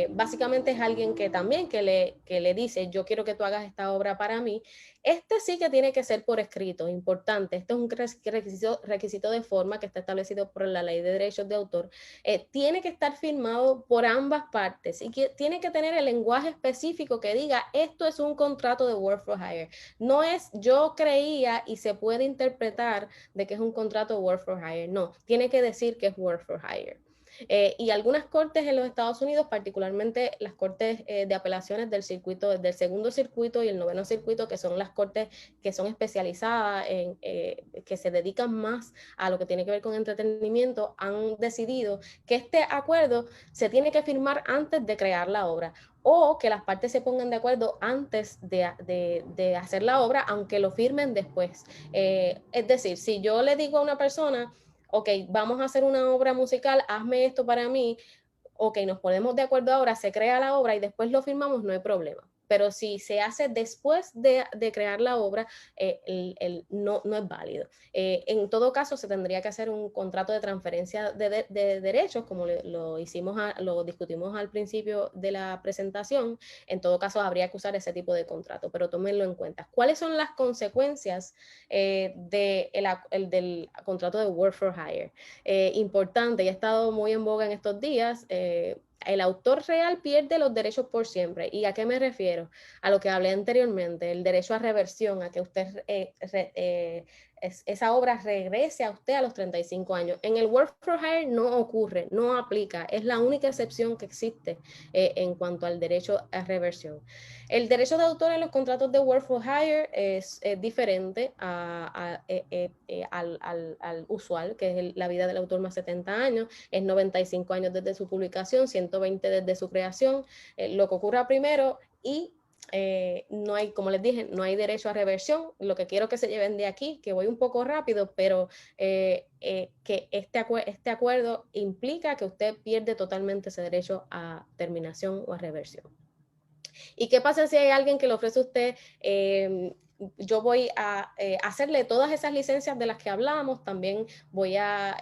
básicamente es alguien que también que le dice, yo quiero que tú hagas esta obra para mí. Este sí que tiene que ser por escrito, importante. Este es un requisito de forma que está establecido por la Ley de Derechos de Autor. Tiene que estar firmado por ambas partes y tiene que tener el lenguaje específico que diga, esto es un contrato de work for hire. No es yo creía y se puede interpretar de que es un contrato de work for hire. No, tiene que decir que es work for hire. Y algunas cortes en los Estados Unidos, particularmente las cortes de apelaciones del circuito, del segundo circuito y el noveno circuito, que son las cortes que son especializadas en, que se dedican más a lo que tiene que ver con entretenimiento, han decidido que este acuerdo se tiene que firmar antes de crear la obra, o que las partes se pongan de acuerdo antes de hacer la obra, aunque lo firmen después. Es decir, si yo le digo a una persona, ok, vamos a hacer una obra musical, hazme esto para mí, ok, nos ponemos de acuerdo ahora, se crea la obra y después lo firmamos, no hay problema. Pero si se hace después de crear la obra, no es válido. En todo caso, se tendría que hacer un contrato de transferencia de derechos, como lo discutimos al principio de la presentación. En todo caso, habría que usar ese tipo de contrato, pero tómenlo en cuenta. ¿Cuáles son las consecuencias del contrato de Work for Hire? Importante y ha estado muy en boga en estos días. El autor real pierde los derechos por siempre. ¿Y a qué me refiero? A lo que hablé anteriormente, el derecho a reversión, a que usted esa obra regrese a usted a los 35 años. En el Work for Hire no ocurre, no aplica, es la única excepción que existe en cuanto al derecho a reversión. El derecho de autor en los contratos de Work for Hire es diferente al usual, que es la vida del autor más 70 años, es 95 años desde su publicación, 120 desde su creación. Lo que ocurra primero y no hay, como les dije, no hay derecho a reversión. Lo que quiero que se lleven de aquí, que voy un poco rápido, pero que este acuerdo implica que usted pierde totalmente ese derecho a terminación o a reversión. ¿Y qué pasa si hay alguien que le ofrece a usted, yo voy a hacerle todas esas licencias de las que hablamos, también voy a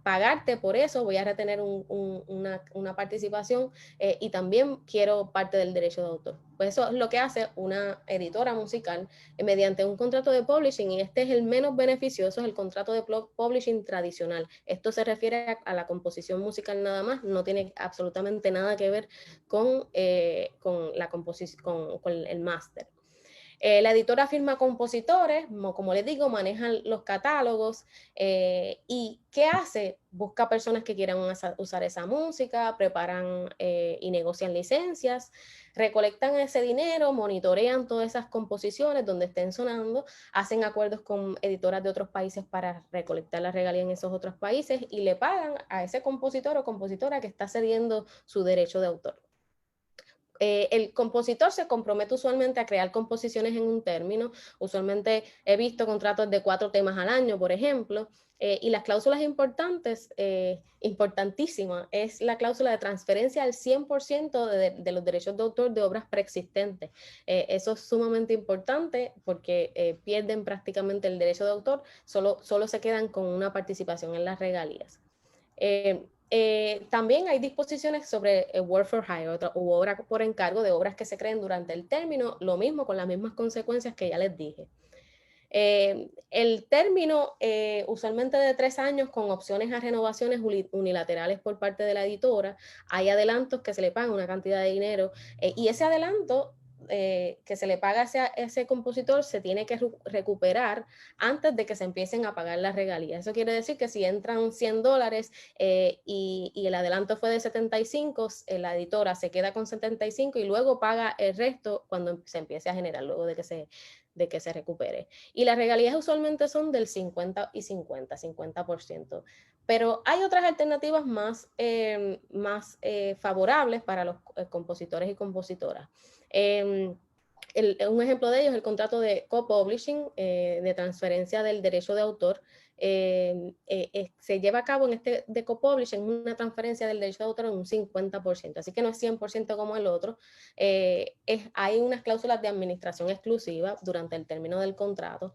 pagarte por eso, voy a retener una participación y también quiero parte del derecho de autor? Pues eso es lo que hace una editora musical mediante un contrato de publishing, y este es el menos beneficioso, es el contrato de publishing tradicional. Esto se refiere a la composición musical nada más, no tiene absolutamente nada que ver con la composición, con el máster. La editora firma compositores, como les digo, manejan los catálogos y ¿qué hace? Busca personas que quieran usar esa música, preparan y negocian licencias, recolectan ese dinero, monitorean todas esas composiciones donde estén sonando, hacen acuerdos con editoras de otros países para recolectar la regalía en esos otros países y le pagan a ese compositor o compositora que está cediendo su derecho de autor. El compositor se compromete usualmente a crear composiciones en un término. Usualmente he visto contratos de 4 temas al año, por ejemplo, y las cláusulas importantes, importantísima, es la cláusula de transferencia al 100% de los derechos de autor de obras preexistentes. Eso es sumamente importante porque pierden prácticamente el derecho de autor, solo se quedan con una participación en las regalías. También hay disposiciones sobre Work for Hire u obra por encargo, de obras que se creen durante el término, lo mismo, con las mismas consecuencias que ya les dije. El término usualmente de 3 años con opciones a renovaciones unilaterales por parte de la editora. Hay adelantos que se le pagan una cantidad de dinero y ese adelanto que se le paga a ese compositor se tiene que recuperar antes de que se empiecen a pagar las regalías. Eso quiere decir que si entran $100 y el adelanto fue de 75, la editora se queda con 75 y luego paga el resto cuando se empiece a generar, luego de que se recupere. Y las regalías usualmente son del 50 y 50%. Pero hay otras alternativas más favorables para los compositores y compositoras. Un ejemplo de ello es el contrato de co-publishing, de transferencia del derecho de autor. Se lleva a cabo en este de co-publishing una transferencia del derecho de autor en un 50%, así que no es 100% como el otro. Hay unas cláusulas de administración exclusiva durante el término del contrato.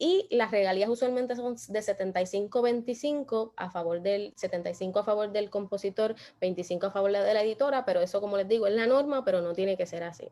Y las regalías usualmente son de 75-25 a favor del 75 a favor del compositor, 25 a favor de la editora, pero eso, como les digo, es la norma, pero no tiene que ser así.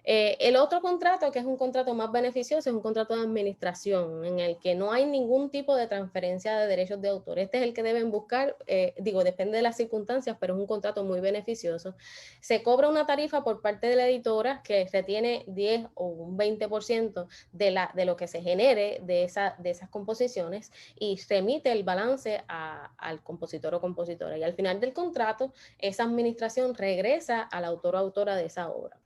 El otro contrato, que es un contrato más beneficioso, es un contrato de administración en el que no hay ningún tipo de transferencia de derechos de autor. Este es el que deben buscar, depende de las circunstancias, pero es un contrato muy beneficioso. Se cobra una tarifa por parte de la editora que retiene 10 o un 20% de lo que se genere de esas composiciones y remite el balance al compositor o compositora. Y al final del contrato, esa administración regresa al autor o autora de esa obra.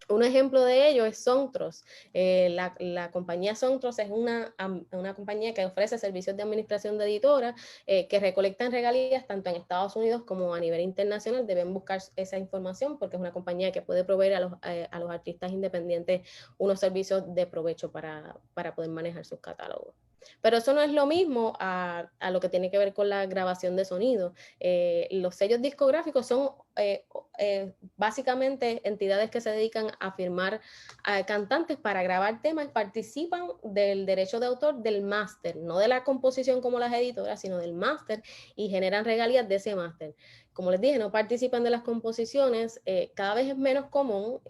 Un ejemplo de ello es Sontros. La compañía Sontros es una compañía que ofrece servicios de administración de editora que recolectan regalías tanto en Estados Unidos como a nivel internacional. Deben buscar esa información porque es una compañía que puede proveer a los artistas independientes unos servicios de provecho para poder manejar sus catálogos. Pero eso no es lo mismo a lo que tiene que ver con la grabación de sonido. Los sellos discográficos son básicamente entidades que se dedican a firmar cantantes para grabar temas, participan del derecho de autor del máster, no de la composición como las editoras, sino del máster y generan regalías de ese máster. Como les dije, no participan de las composiciones, cada vez es menos común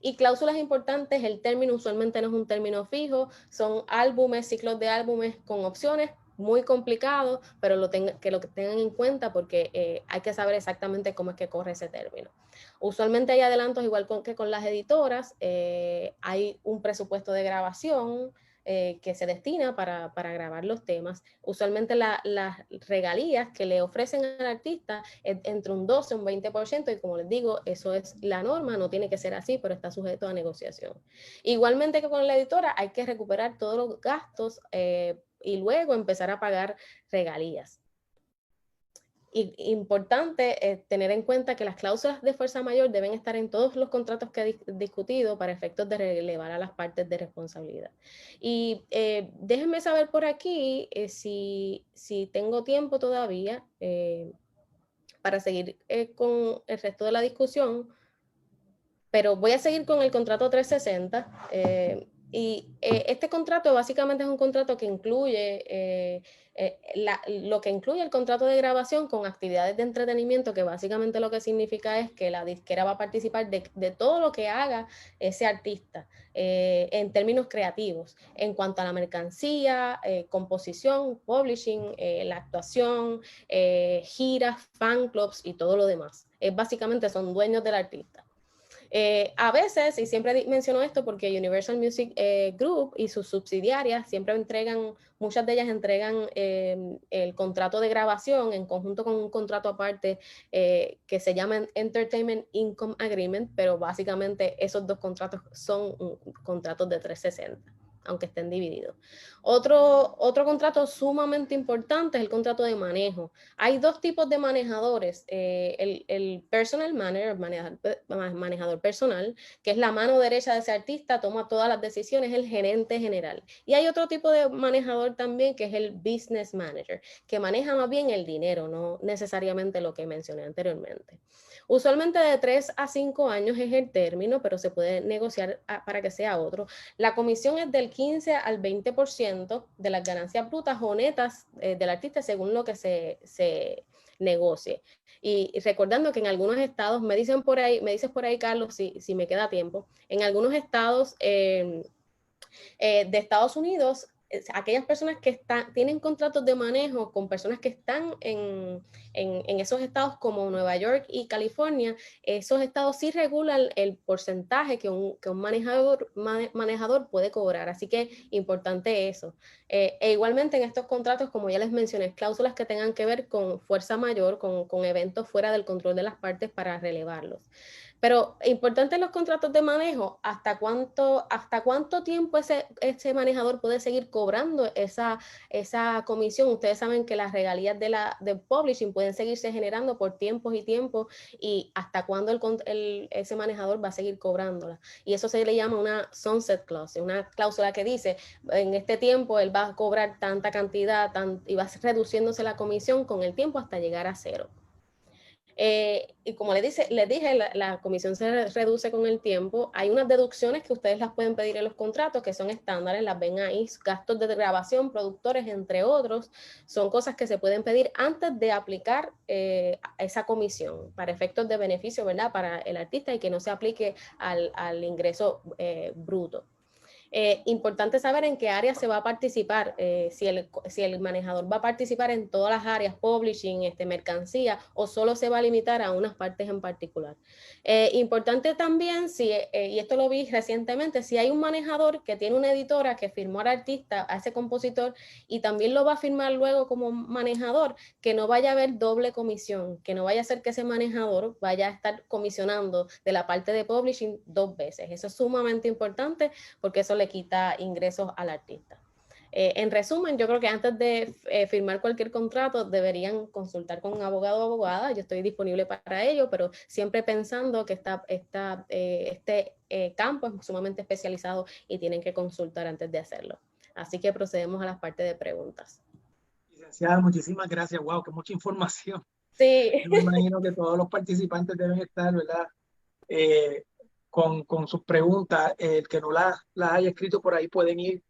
y cláusulas importantes, el término usualmente no es un término fijo, son álbumes, ciclos de álbumes con opciones, muy complicado, pero que lo tengan en cuenta porque hay que saber exactamente cómo es que corre ese término. Usualmente hay adelantos igual que con las editoras, hay un presupuesto de grabación que se destina para grabar los temas. Usualmente las regalías que le ofrecen al artista es entre un 12 y un 20% y como les digo, eso es la norma, no tiene que ser así, pero está sujeto a negociación. Igualmente que con la editora hay que recuperar todos los gastos y luego empezar a pagar regalías. Importante tener en cuenta que las cláusulas de fuerza mayor deben estar en todos los contratos que he discutido para efectos de relevar a las partes de responsabilidad. Y déjenme saber por aquí si tengo tiempo todavía para seguir con el resto de la discusión, pero voy a seguir con el contrato 360. Este contrato básicamente es un contrato que incluye lo que incluye el contrato de grabación con actividades de entretenimiento, que básicamente lo que significa es que la disquera va a participar de todo lo que haga ese artista en términos creativos, en cuanto a la mercancía, composición, publishing, la actuación, giras, fan clubs y todo lo demás. Básicamente son dueños del artista. A veces, y siempre menciono esto porque Universal Music Group y sus subsidiarias siempre entregan, muchas de ellas entregan el contrato de grabación en conjunto con un contrato aparte que se llama Entertainment Income Agreement, pero básicamente esos dos contratos son contratos de 360. Aunque estén divididos. Otro contrato sumamente importante es el contrato de manejo. Hay dos tipos de manejadores, el personal manager, manejador personal, que es la mano derecha de ese artista, toma todas las decisiones, el gerente general. Y hay otro tipo de manejador también, que es el business manager, que maneja más bien el dinero, no necesariamente lo que mencioné anteriormente. Usualmente de 3 a 5 años es el término, pero se puede negociar para que sea otro. La comisión es del 15 al 20% de las ganancias brutas o netas del artista según lo que se negocie. Y recordando que en algunos estados, me dices por ahí, Carlos, si me queda tiempo, en algunos estados de Estados Unidos, aquellas personas que tienen contratos de manejo con personas que están en esos estados como Nueva York y California, esos estados sí regulan el porcentaje que un manejador puede cobrar, así que importante eso. Igualmente en estos contratos, como ya les mencioné, cláusulas que tengan que ver con fuerza mayor, con eventos fuera del control de las partes para relevarlos. Pero importante en los contratos de manejo, ¿hasta cuánto tiempo ese manejador puede seguir cobrando esa comisión? Ustedes saben que las regalías de publishing pueden seguirse generando por tiempos y tiempos, y hasta cuándo ese manejador va a seguir cobrándola. Y eso se le llama una sunset clause, una cláusula que dice, en este tiempo él va a cobrar tanta cantidad y va reduciéndose la comisión con el tiempo hasta llegar a cero. Y como les dije, la comisión se reduce con el tiempo. Hay unas deducciones que ustedes las pueden pedir en los contratos, que son estándares, las ven ahí, gastos de grabación, productores, entre otros. Son cosas que se pueden pedir antes de aplicar esa comisión para efectos de beneficio, ¿verdad? Para el artista y que no se aplique al ingreso bruto. Importante saber en qué área se va a participar, si el manejador va a participar en todas las áreas, publishing, mercancía, o solo se va a limitar a unas partes en particular. Importante también, y esto lo vi recientemente, si hay un manejador que tiene una editora que firmó al artista, a ese compositor, y también lo va a firmar luego como manejador, que no vaya a haber doble comisión, que no vaya a ser que ese manejador vaya a estar comisionando de la parte de publishing 2 veces. Eso es sumamente importante porque eso le quita ingresos al artista. En resumen, yo creo que antes de firmar cualquier contrato deberían consultar con un abogado o abogada. Yo estoy disponible para ello, pero siempre pensando que este campo es sumamente especializado y tienen que consultar antes de hacerlo. Así que procedemos a las partes de preguntas. Licenciada, muchísimas gracias. Wow, que mucha información. Sí. Yo me imagino que todos los participantes deben estar, ¿verdad? Eh, con sus preguntas. El que no las haya escrito por ahí pueden ir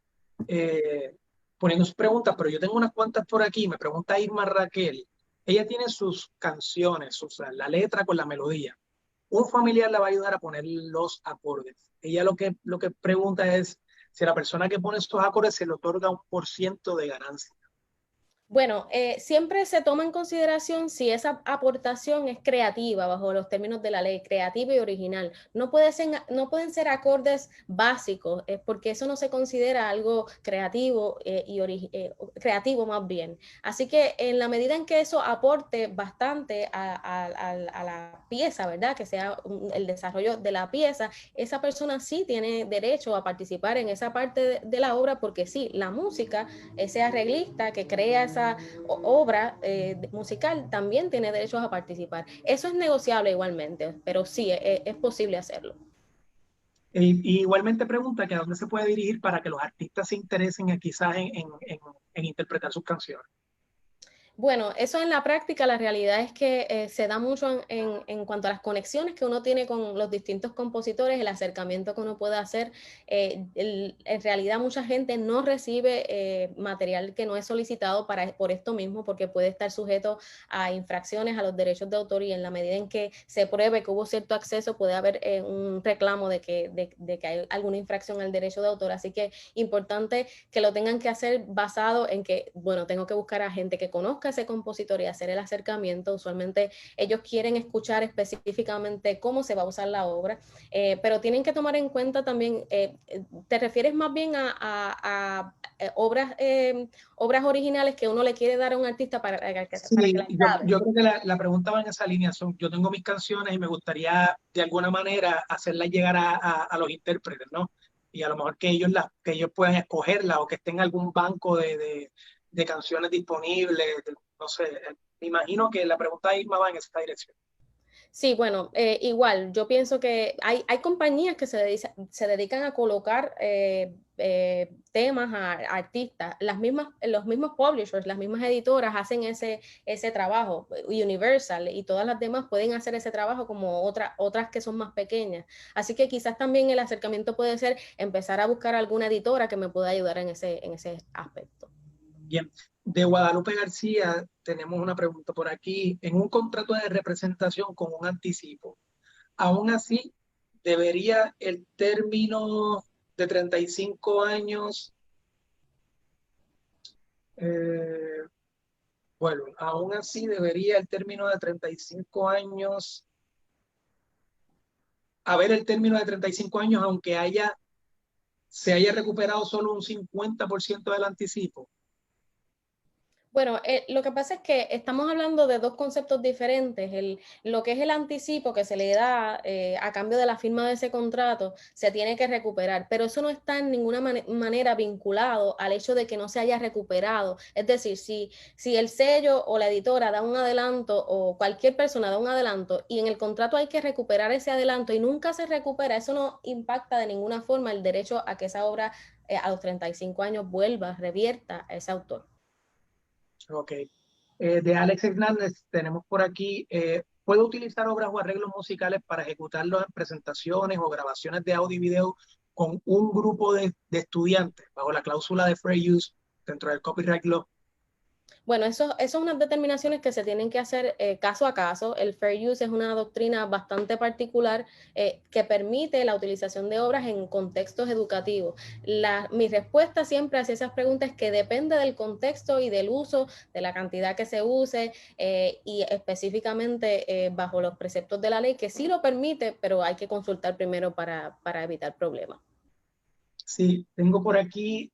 poniendo sus preguntas, pero yo tengo unas cuantas por aquí. Me pregunta Irma Raquel. Ella tiene sus canciones, la letra con la melodía. Un familiar la va a ayudar a poner los acordes. Ella lo que pregunta es si a la persona que pone estos acordes se le otorga un % de ganancia. Bueno, siempre se toma en consideración si esa aportación es creativa, bajo los términos de la ley, creativa y original. No pueden ser acordes básicos, porque eso no se considera algo creativo creativo más bien. Así que en la medida en que eso aporte bastante a la pieza, ¿verdad? Que sea el desarrollo de la pieza, esa persona sí tiene derecho a participar en esa parte de la obra, porque sí, la música, ese arreglista que crea esa obra musical también tiene derechos a participar. Eso es negociable igualmente, pero sí, es posible hacerlo. Y igualmente pregunta que a dónde se puede dirigir para que los artistas se interesen quizás en interpretar sus canciones. Bueno, eso en la práctica, la realidad es que se da mucho en cuanto a las conexiones que uno tiene con los distintos compositores, el acercamiento que uno puede hacer. En realidad mucha gente no recibe material que no es solicitado por esto mismo, porque puede estar sujeto a infracciones a los derechos de autor, y en la medida en que se pruebe que hubo cierto acceso, puede haber un reclamo de que hay alguna infracción al derecho de autor. Así que importante que lo tengan que hacer basado en que, bueno, tengo que buscar a gente que conozca a ese compositor y hacer el acercamiento. Usualmente ellos quieren escuchar específicamente cómo se va a usar la obra, pero tienen que tomar en cuenta también, ¿te refieres más bien a obras originales que uno le quiere dar a un artista para que Sí, las grabe? yo creo que la pregunta va en esa línea. Yo tengo mis canciones y me gustaría de alguna manera hacerlas llegar a los intérpretes, ¿no? Y a lo mejor que ellos puedan escogerla o que estén en algún banco de canciones disponibles. No sé, me imagino que la pregunta de Irma va en esa dirección. Sí, bueno, igual, yo pienso que hay compañías que se dedican a colocar temas a artistas. Los mismos publishers, las mismas editoras hacen ese trabajo. Universal y todas las demás pueden hacer ese trabajo, como otras que son más pequeñas. Así que quizás también el acercamiento puede ser empezar a buscar alguna editora que me pueda ayudar en ese aspecto. Bien, de Guadalupe García tenemos una pregunta por aquí. En un contrato de representación con un anticipo, aún así, debería el término de 35 años, eh, bueno, aún así debería el término de 35 años, haber el término de 35 años, aunque se haya recuperado solo un 50% del anticipo. Bueno, lo que pasa es que estamos hablando de dos conceptos diferentes. Lo que es el anticipo que se le da a cambio de la firma de ese contrato se tiene que recuperar, pero eso no está en ninguna manera vinculado al hecho de que no se haya recuperado. Es decir, si el sello o la editora da un adelanto, o cualquier persona da un adelanto, y en el contrato hay que recuperar ese adelanto y nunca se recupera, eso no impacta de ninguna forma el derecho a que esa obra a los 35 años vuelva, revierta a ese autor. Ok. De Alex Hernández tenemos por aquí ¿Puedo utilizar obras o arreglos musicales para ejecutarlos en presentaciones o grabaciones de audio y video con un grupo de estudiantes bajo la cláusula de fair use dentro del copyright law? Bueno, eso son unas determinaciones que se tienen que hacer caso a caso. El fair use es una doctrina bastante particular que permite la utilización de obras en contextos educativos. Mi respuesta siempre hacia esas preguntas es que depende del contexto y del uso, de la cantidad que se use y específicamente bajo los preceptos de la ley, que sí lo permite, pero hay que consultar primero para evitar problemas. Sí, tengo por aquí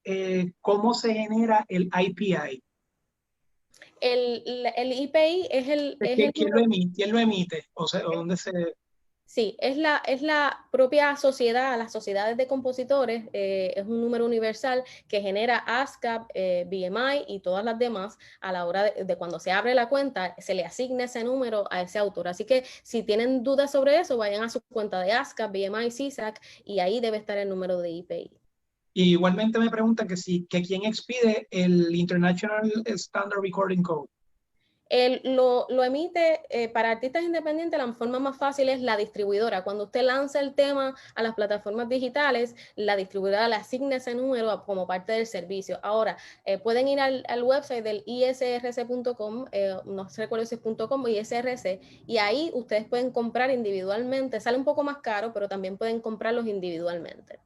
cómo se genera el IPI. El IPI es el ¿Quién lo emite? O sea, ¿dónde se...? Sí, es la propia sociedad, las sociedades de compositores, es un número universal que genera ASCAP, BMI y todas las demás. A la hora de cuando se abre la cuenta, se le asigna ese número a ese autor. Así que si tienen dudas sobre eso, vayan a su cuenta de ASCAP, BMI, CSAC y ahí debe estar el número de IPI. Y igualmente me preguntan que quién expide el International Standard Recording Code. Lo emite para artistas independientes. La forma más fácil es la distribuidora. Cuando usted lanza el tema a las plataformas digitales, la distribuidora le asigna ese número como parte del servicio. Ahora, pueden ir al website del isrc.com, no recuerdo si es .com o isrc, y ahí ustedes pueden comprar individualmente. Sale un poco más caro, pero también pueden comprarlos individualmente.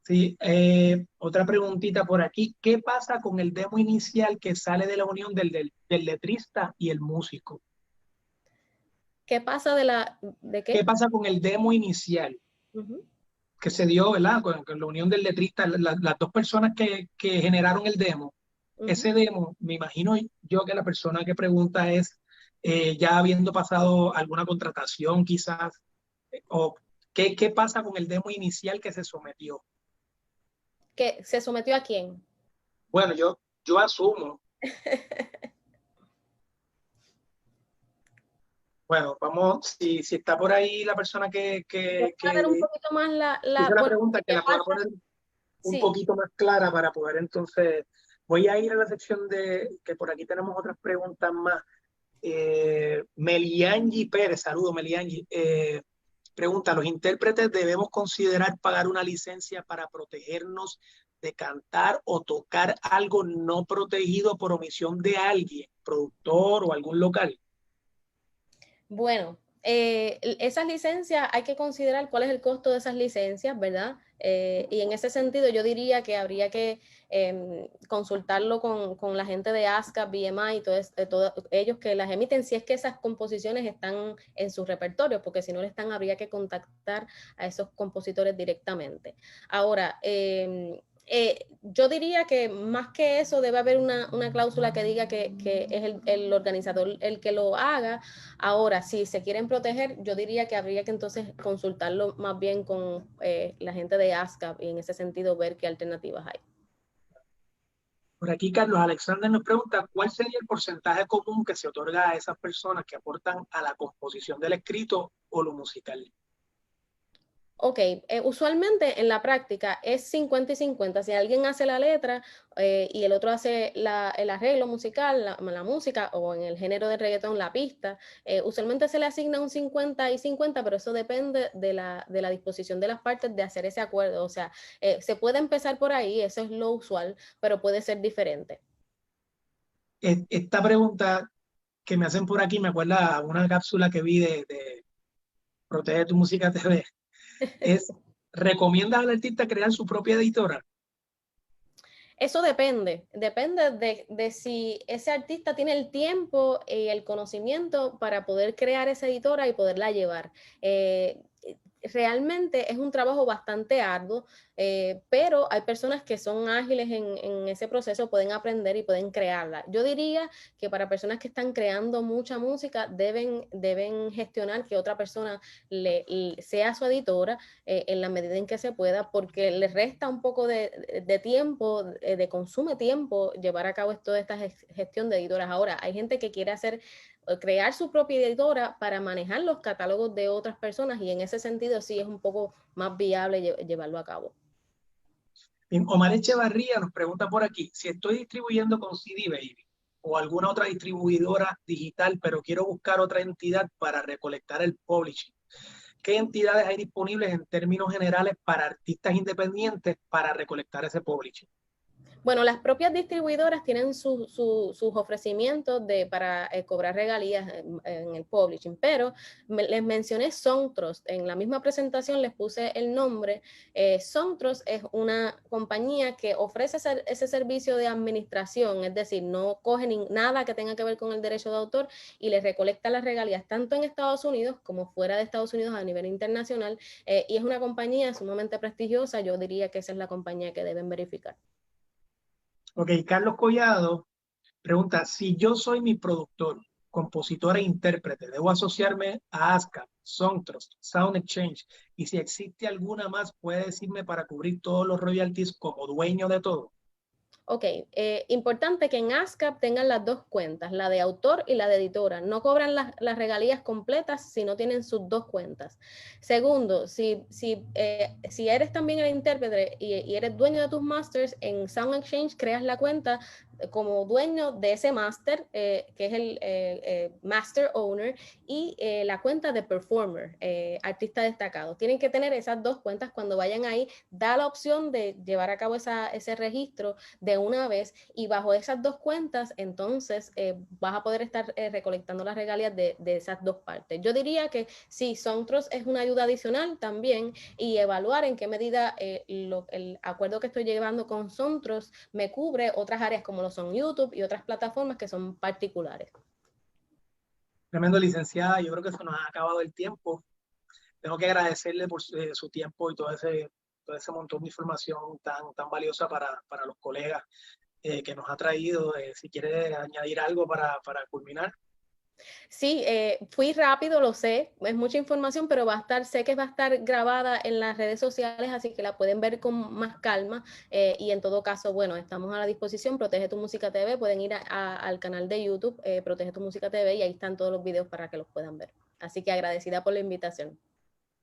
Sí, otra preguntita por aquí. ¿Qué pasa con el demo inicial que sale de la unión del letrista y el músico? ¿Qué pasa de ¿Qué qué? pasa con el demo inicial que se dio, ¿verdad? Con la unión del letrista, las dos personas que generaron el demo. Ese demo, me imagino yo que la persona que pregunta es ya habiendo pasado alguna contratación quizás, o ¿qué pasa con el demo inicial que se sometió? ¿Que se sometió a quién? Bueno, yo asumo. Bueno, vamos, si está por ahí la persona Voy a ver un poquito más hizo la bueno, pregunta, que ¿qué la pueda pasa? poner un Sí, poquito más clara para poder entonces, voy a ir a la sección que por aquí tenemos otras preguntas más. Meliangi Pérez, saludo Meliangi, pregunta, ¿los intérpretes debemos considerar pagar una licencia para protegernos de cantar o tocar algo no protegido por omisión de alguien, productor o algún local? bueno, esas licencias hay que considerar cuál es el costo de esas licencias, ¿verdad? Y en ese sentido yo diría que habría que consultarlo con la gente de ASCAP, BMI y todos ellos que las emiten, si es que esas composiciones están en su repertorio, porque si no lo están, habría que contactar a esos compositores directamente. Ahora, yo diría que más que eso debe haber una cláusula que diga que es el organizador el que lo haga. Ahora, si se quieren proteger, yo diría que habría que entonces consultarlo más bien con la gente de ASCAP y en ese sentido ver qué alternativas hay. Por aquí Carlos Alexander nos pregunta, ¿cuál sería el porcentaje común que se otorga a esas personas que aportan a la composición del escrito o lo musical? Ok, usualmente en la práctica es 50 y 50. Si alguien hace la letra y el otro hace el arreglo musical, la música o en el género de reggaetón la pista, usualmente se le asigna un 50 y 50, pero eso depende de la disposición de las partes de hacer ese acuerdo. O sea, se puede empezar por ahí, eso es lo usual, pero puede ser diferente. Esta pregunta que me hacen por aquí me acuerda a una cápsula que vi de Protege tu Música TV. Es, ¿recomiendas al artista crear su propia editora? Eso depende de si ese artista tiene el tiempo y el conocimiento para poder crear esa editora y poderla llevar. Realmente es un trabajo bastante arduo, pero hay personas que son ágiles en ese proceso, pueden aprender y pueden crearla. Yo diría que para personas que están creando mucha música, deben gestionar que otra persona sea su editora en la medida en que se pueda, porque les resta un poco de tiempo, consume tiempo llevar a cabo toda esta gestión de editoras. Ahora, hay gente que quiere crear su propia editora para manejar los catálogos de otras personas y en ese sentido sí es un poco más viable llevarlo a cabo. Omar Echevarría nos pregunta por aquí, si estoy distribuyendo con CD Baby, o alguna otra distribuidora digital, pero quiero buscar otra entidad para recolectar el publishing. ¿Qué entidades hay disponibles en términos generales para artistas independientes para recolectar ese publishing? Bueno, las propias distribuidoras tienen sus ofrecimientos para cobrar regalías en el publishing, pero les mencioné Songtrust. En la misma presentación les puse el nombre. Songtrust es una compañía que ofrece ese servicio de administración, es decir, no coge nada que tenga que ver con el derecho de autor y les recolecta las regalías tanto en Estados Unidos como fuera de Estados Unidos a nivel internacional. Y es una compañía sumamente prestigiosa. Yo diría que esa es la compañía que deben verificar. Ok, Carlos Collado pregunta, si yo soy mi productor, compositor e intérprete, ¿debo asociarme a ASCAP, Songtrust, Sound Exchange? Y si existe alguna más, ¿puede decirme para cubrir todos los royalties como dueño de todo? Ok, importante que en ASCAP tengan las dos cuentas, la de autor y la de editora. No cobran las regalías completas si no tienen sus dos cuentas. Segundo, si eres también el intérprete y eres dueño de tus masters, en Sound Exchange creas la cuenta como dueño de ese master, que es el master owner, y la cuenta de performer, artista destacado. Tienen que tener esas dos cuentas. Cuando vayan ahí, da la opción de llevar a cabo ese registro de una vez, y bajo esas dos cuentas entonces vas a poder estar recolectando las regalías de esas dos partes. Yo diría que sí, Songtrust es una ayuda adicional también, y evaluar en qué medida el acuerdo que estoy llevando con Songtrust me cubre otras áreas como lo son YouTube y otras plataformas que son particulares. Tremendo, licenciada, yo creo que se nos ha acabado el tiempo. Tengo que agradecerle por su tiempo y todo ese montón de información tan valiosa para los colegas que nos ha traído. Si quiere añadir algo para culminar. Sí, fui rápido, lo sé, es mucha información, pero sé que va a estar grabada en las redes sociales, así que la pueden ver con más calma, y en todo caso, bueno, estamos a la disposición. Protege tu Música TV, pueden ir al canal de YouTube, Protege tu Música TV, y ahí están todos los videos para que los puedan ver. Así que agradecida por la invitación.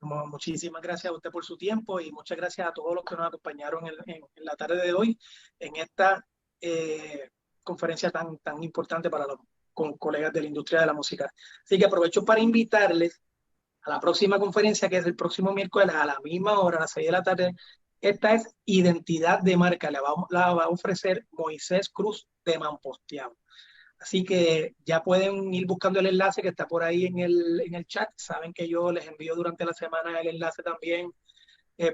Muchísimas gracias a usted por su tiempo y muchas gracias a todos los que nos acompañaron en la tarde de hoy en esta conferencia tan importante para los colegas de la industria de la música. Así que aprovecho para invitarles a la próxima conferencia, que es el próximo miércoles a la misma hora, a las 6 de la tarde. Esta es Identidad de Marca, la va a ofrecer Moisés Cruz de Mamposteado. Así que ya pueden ir buscando el enlace que está por ahí en el chat. Saben que yo les envío durante la semana el enlace también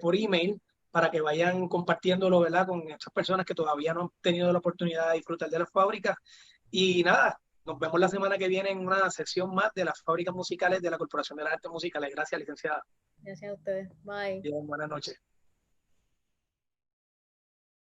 por email para que vayan compartiéndolo, ¿verdad?, con estas personas que todavía no han tenido la oportunidad de disfrutar de las fábricas. Y nada, nos vemos la semana que viene en una sesión más de las fábricas musicales de la Corporación de las Artes Musicales. Gracias, licenciada. Gracias a ustedes. Bye. Bien, buenas noches.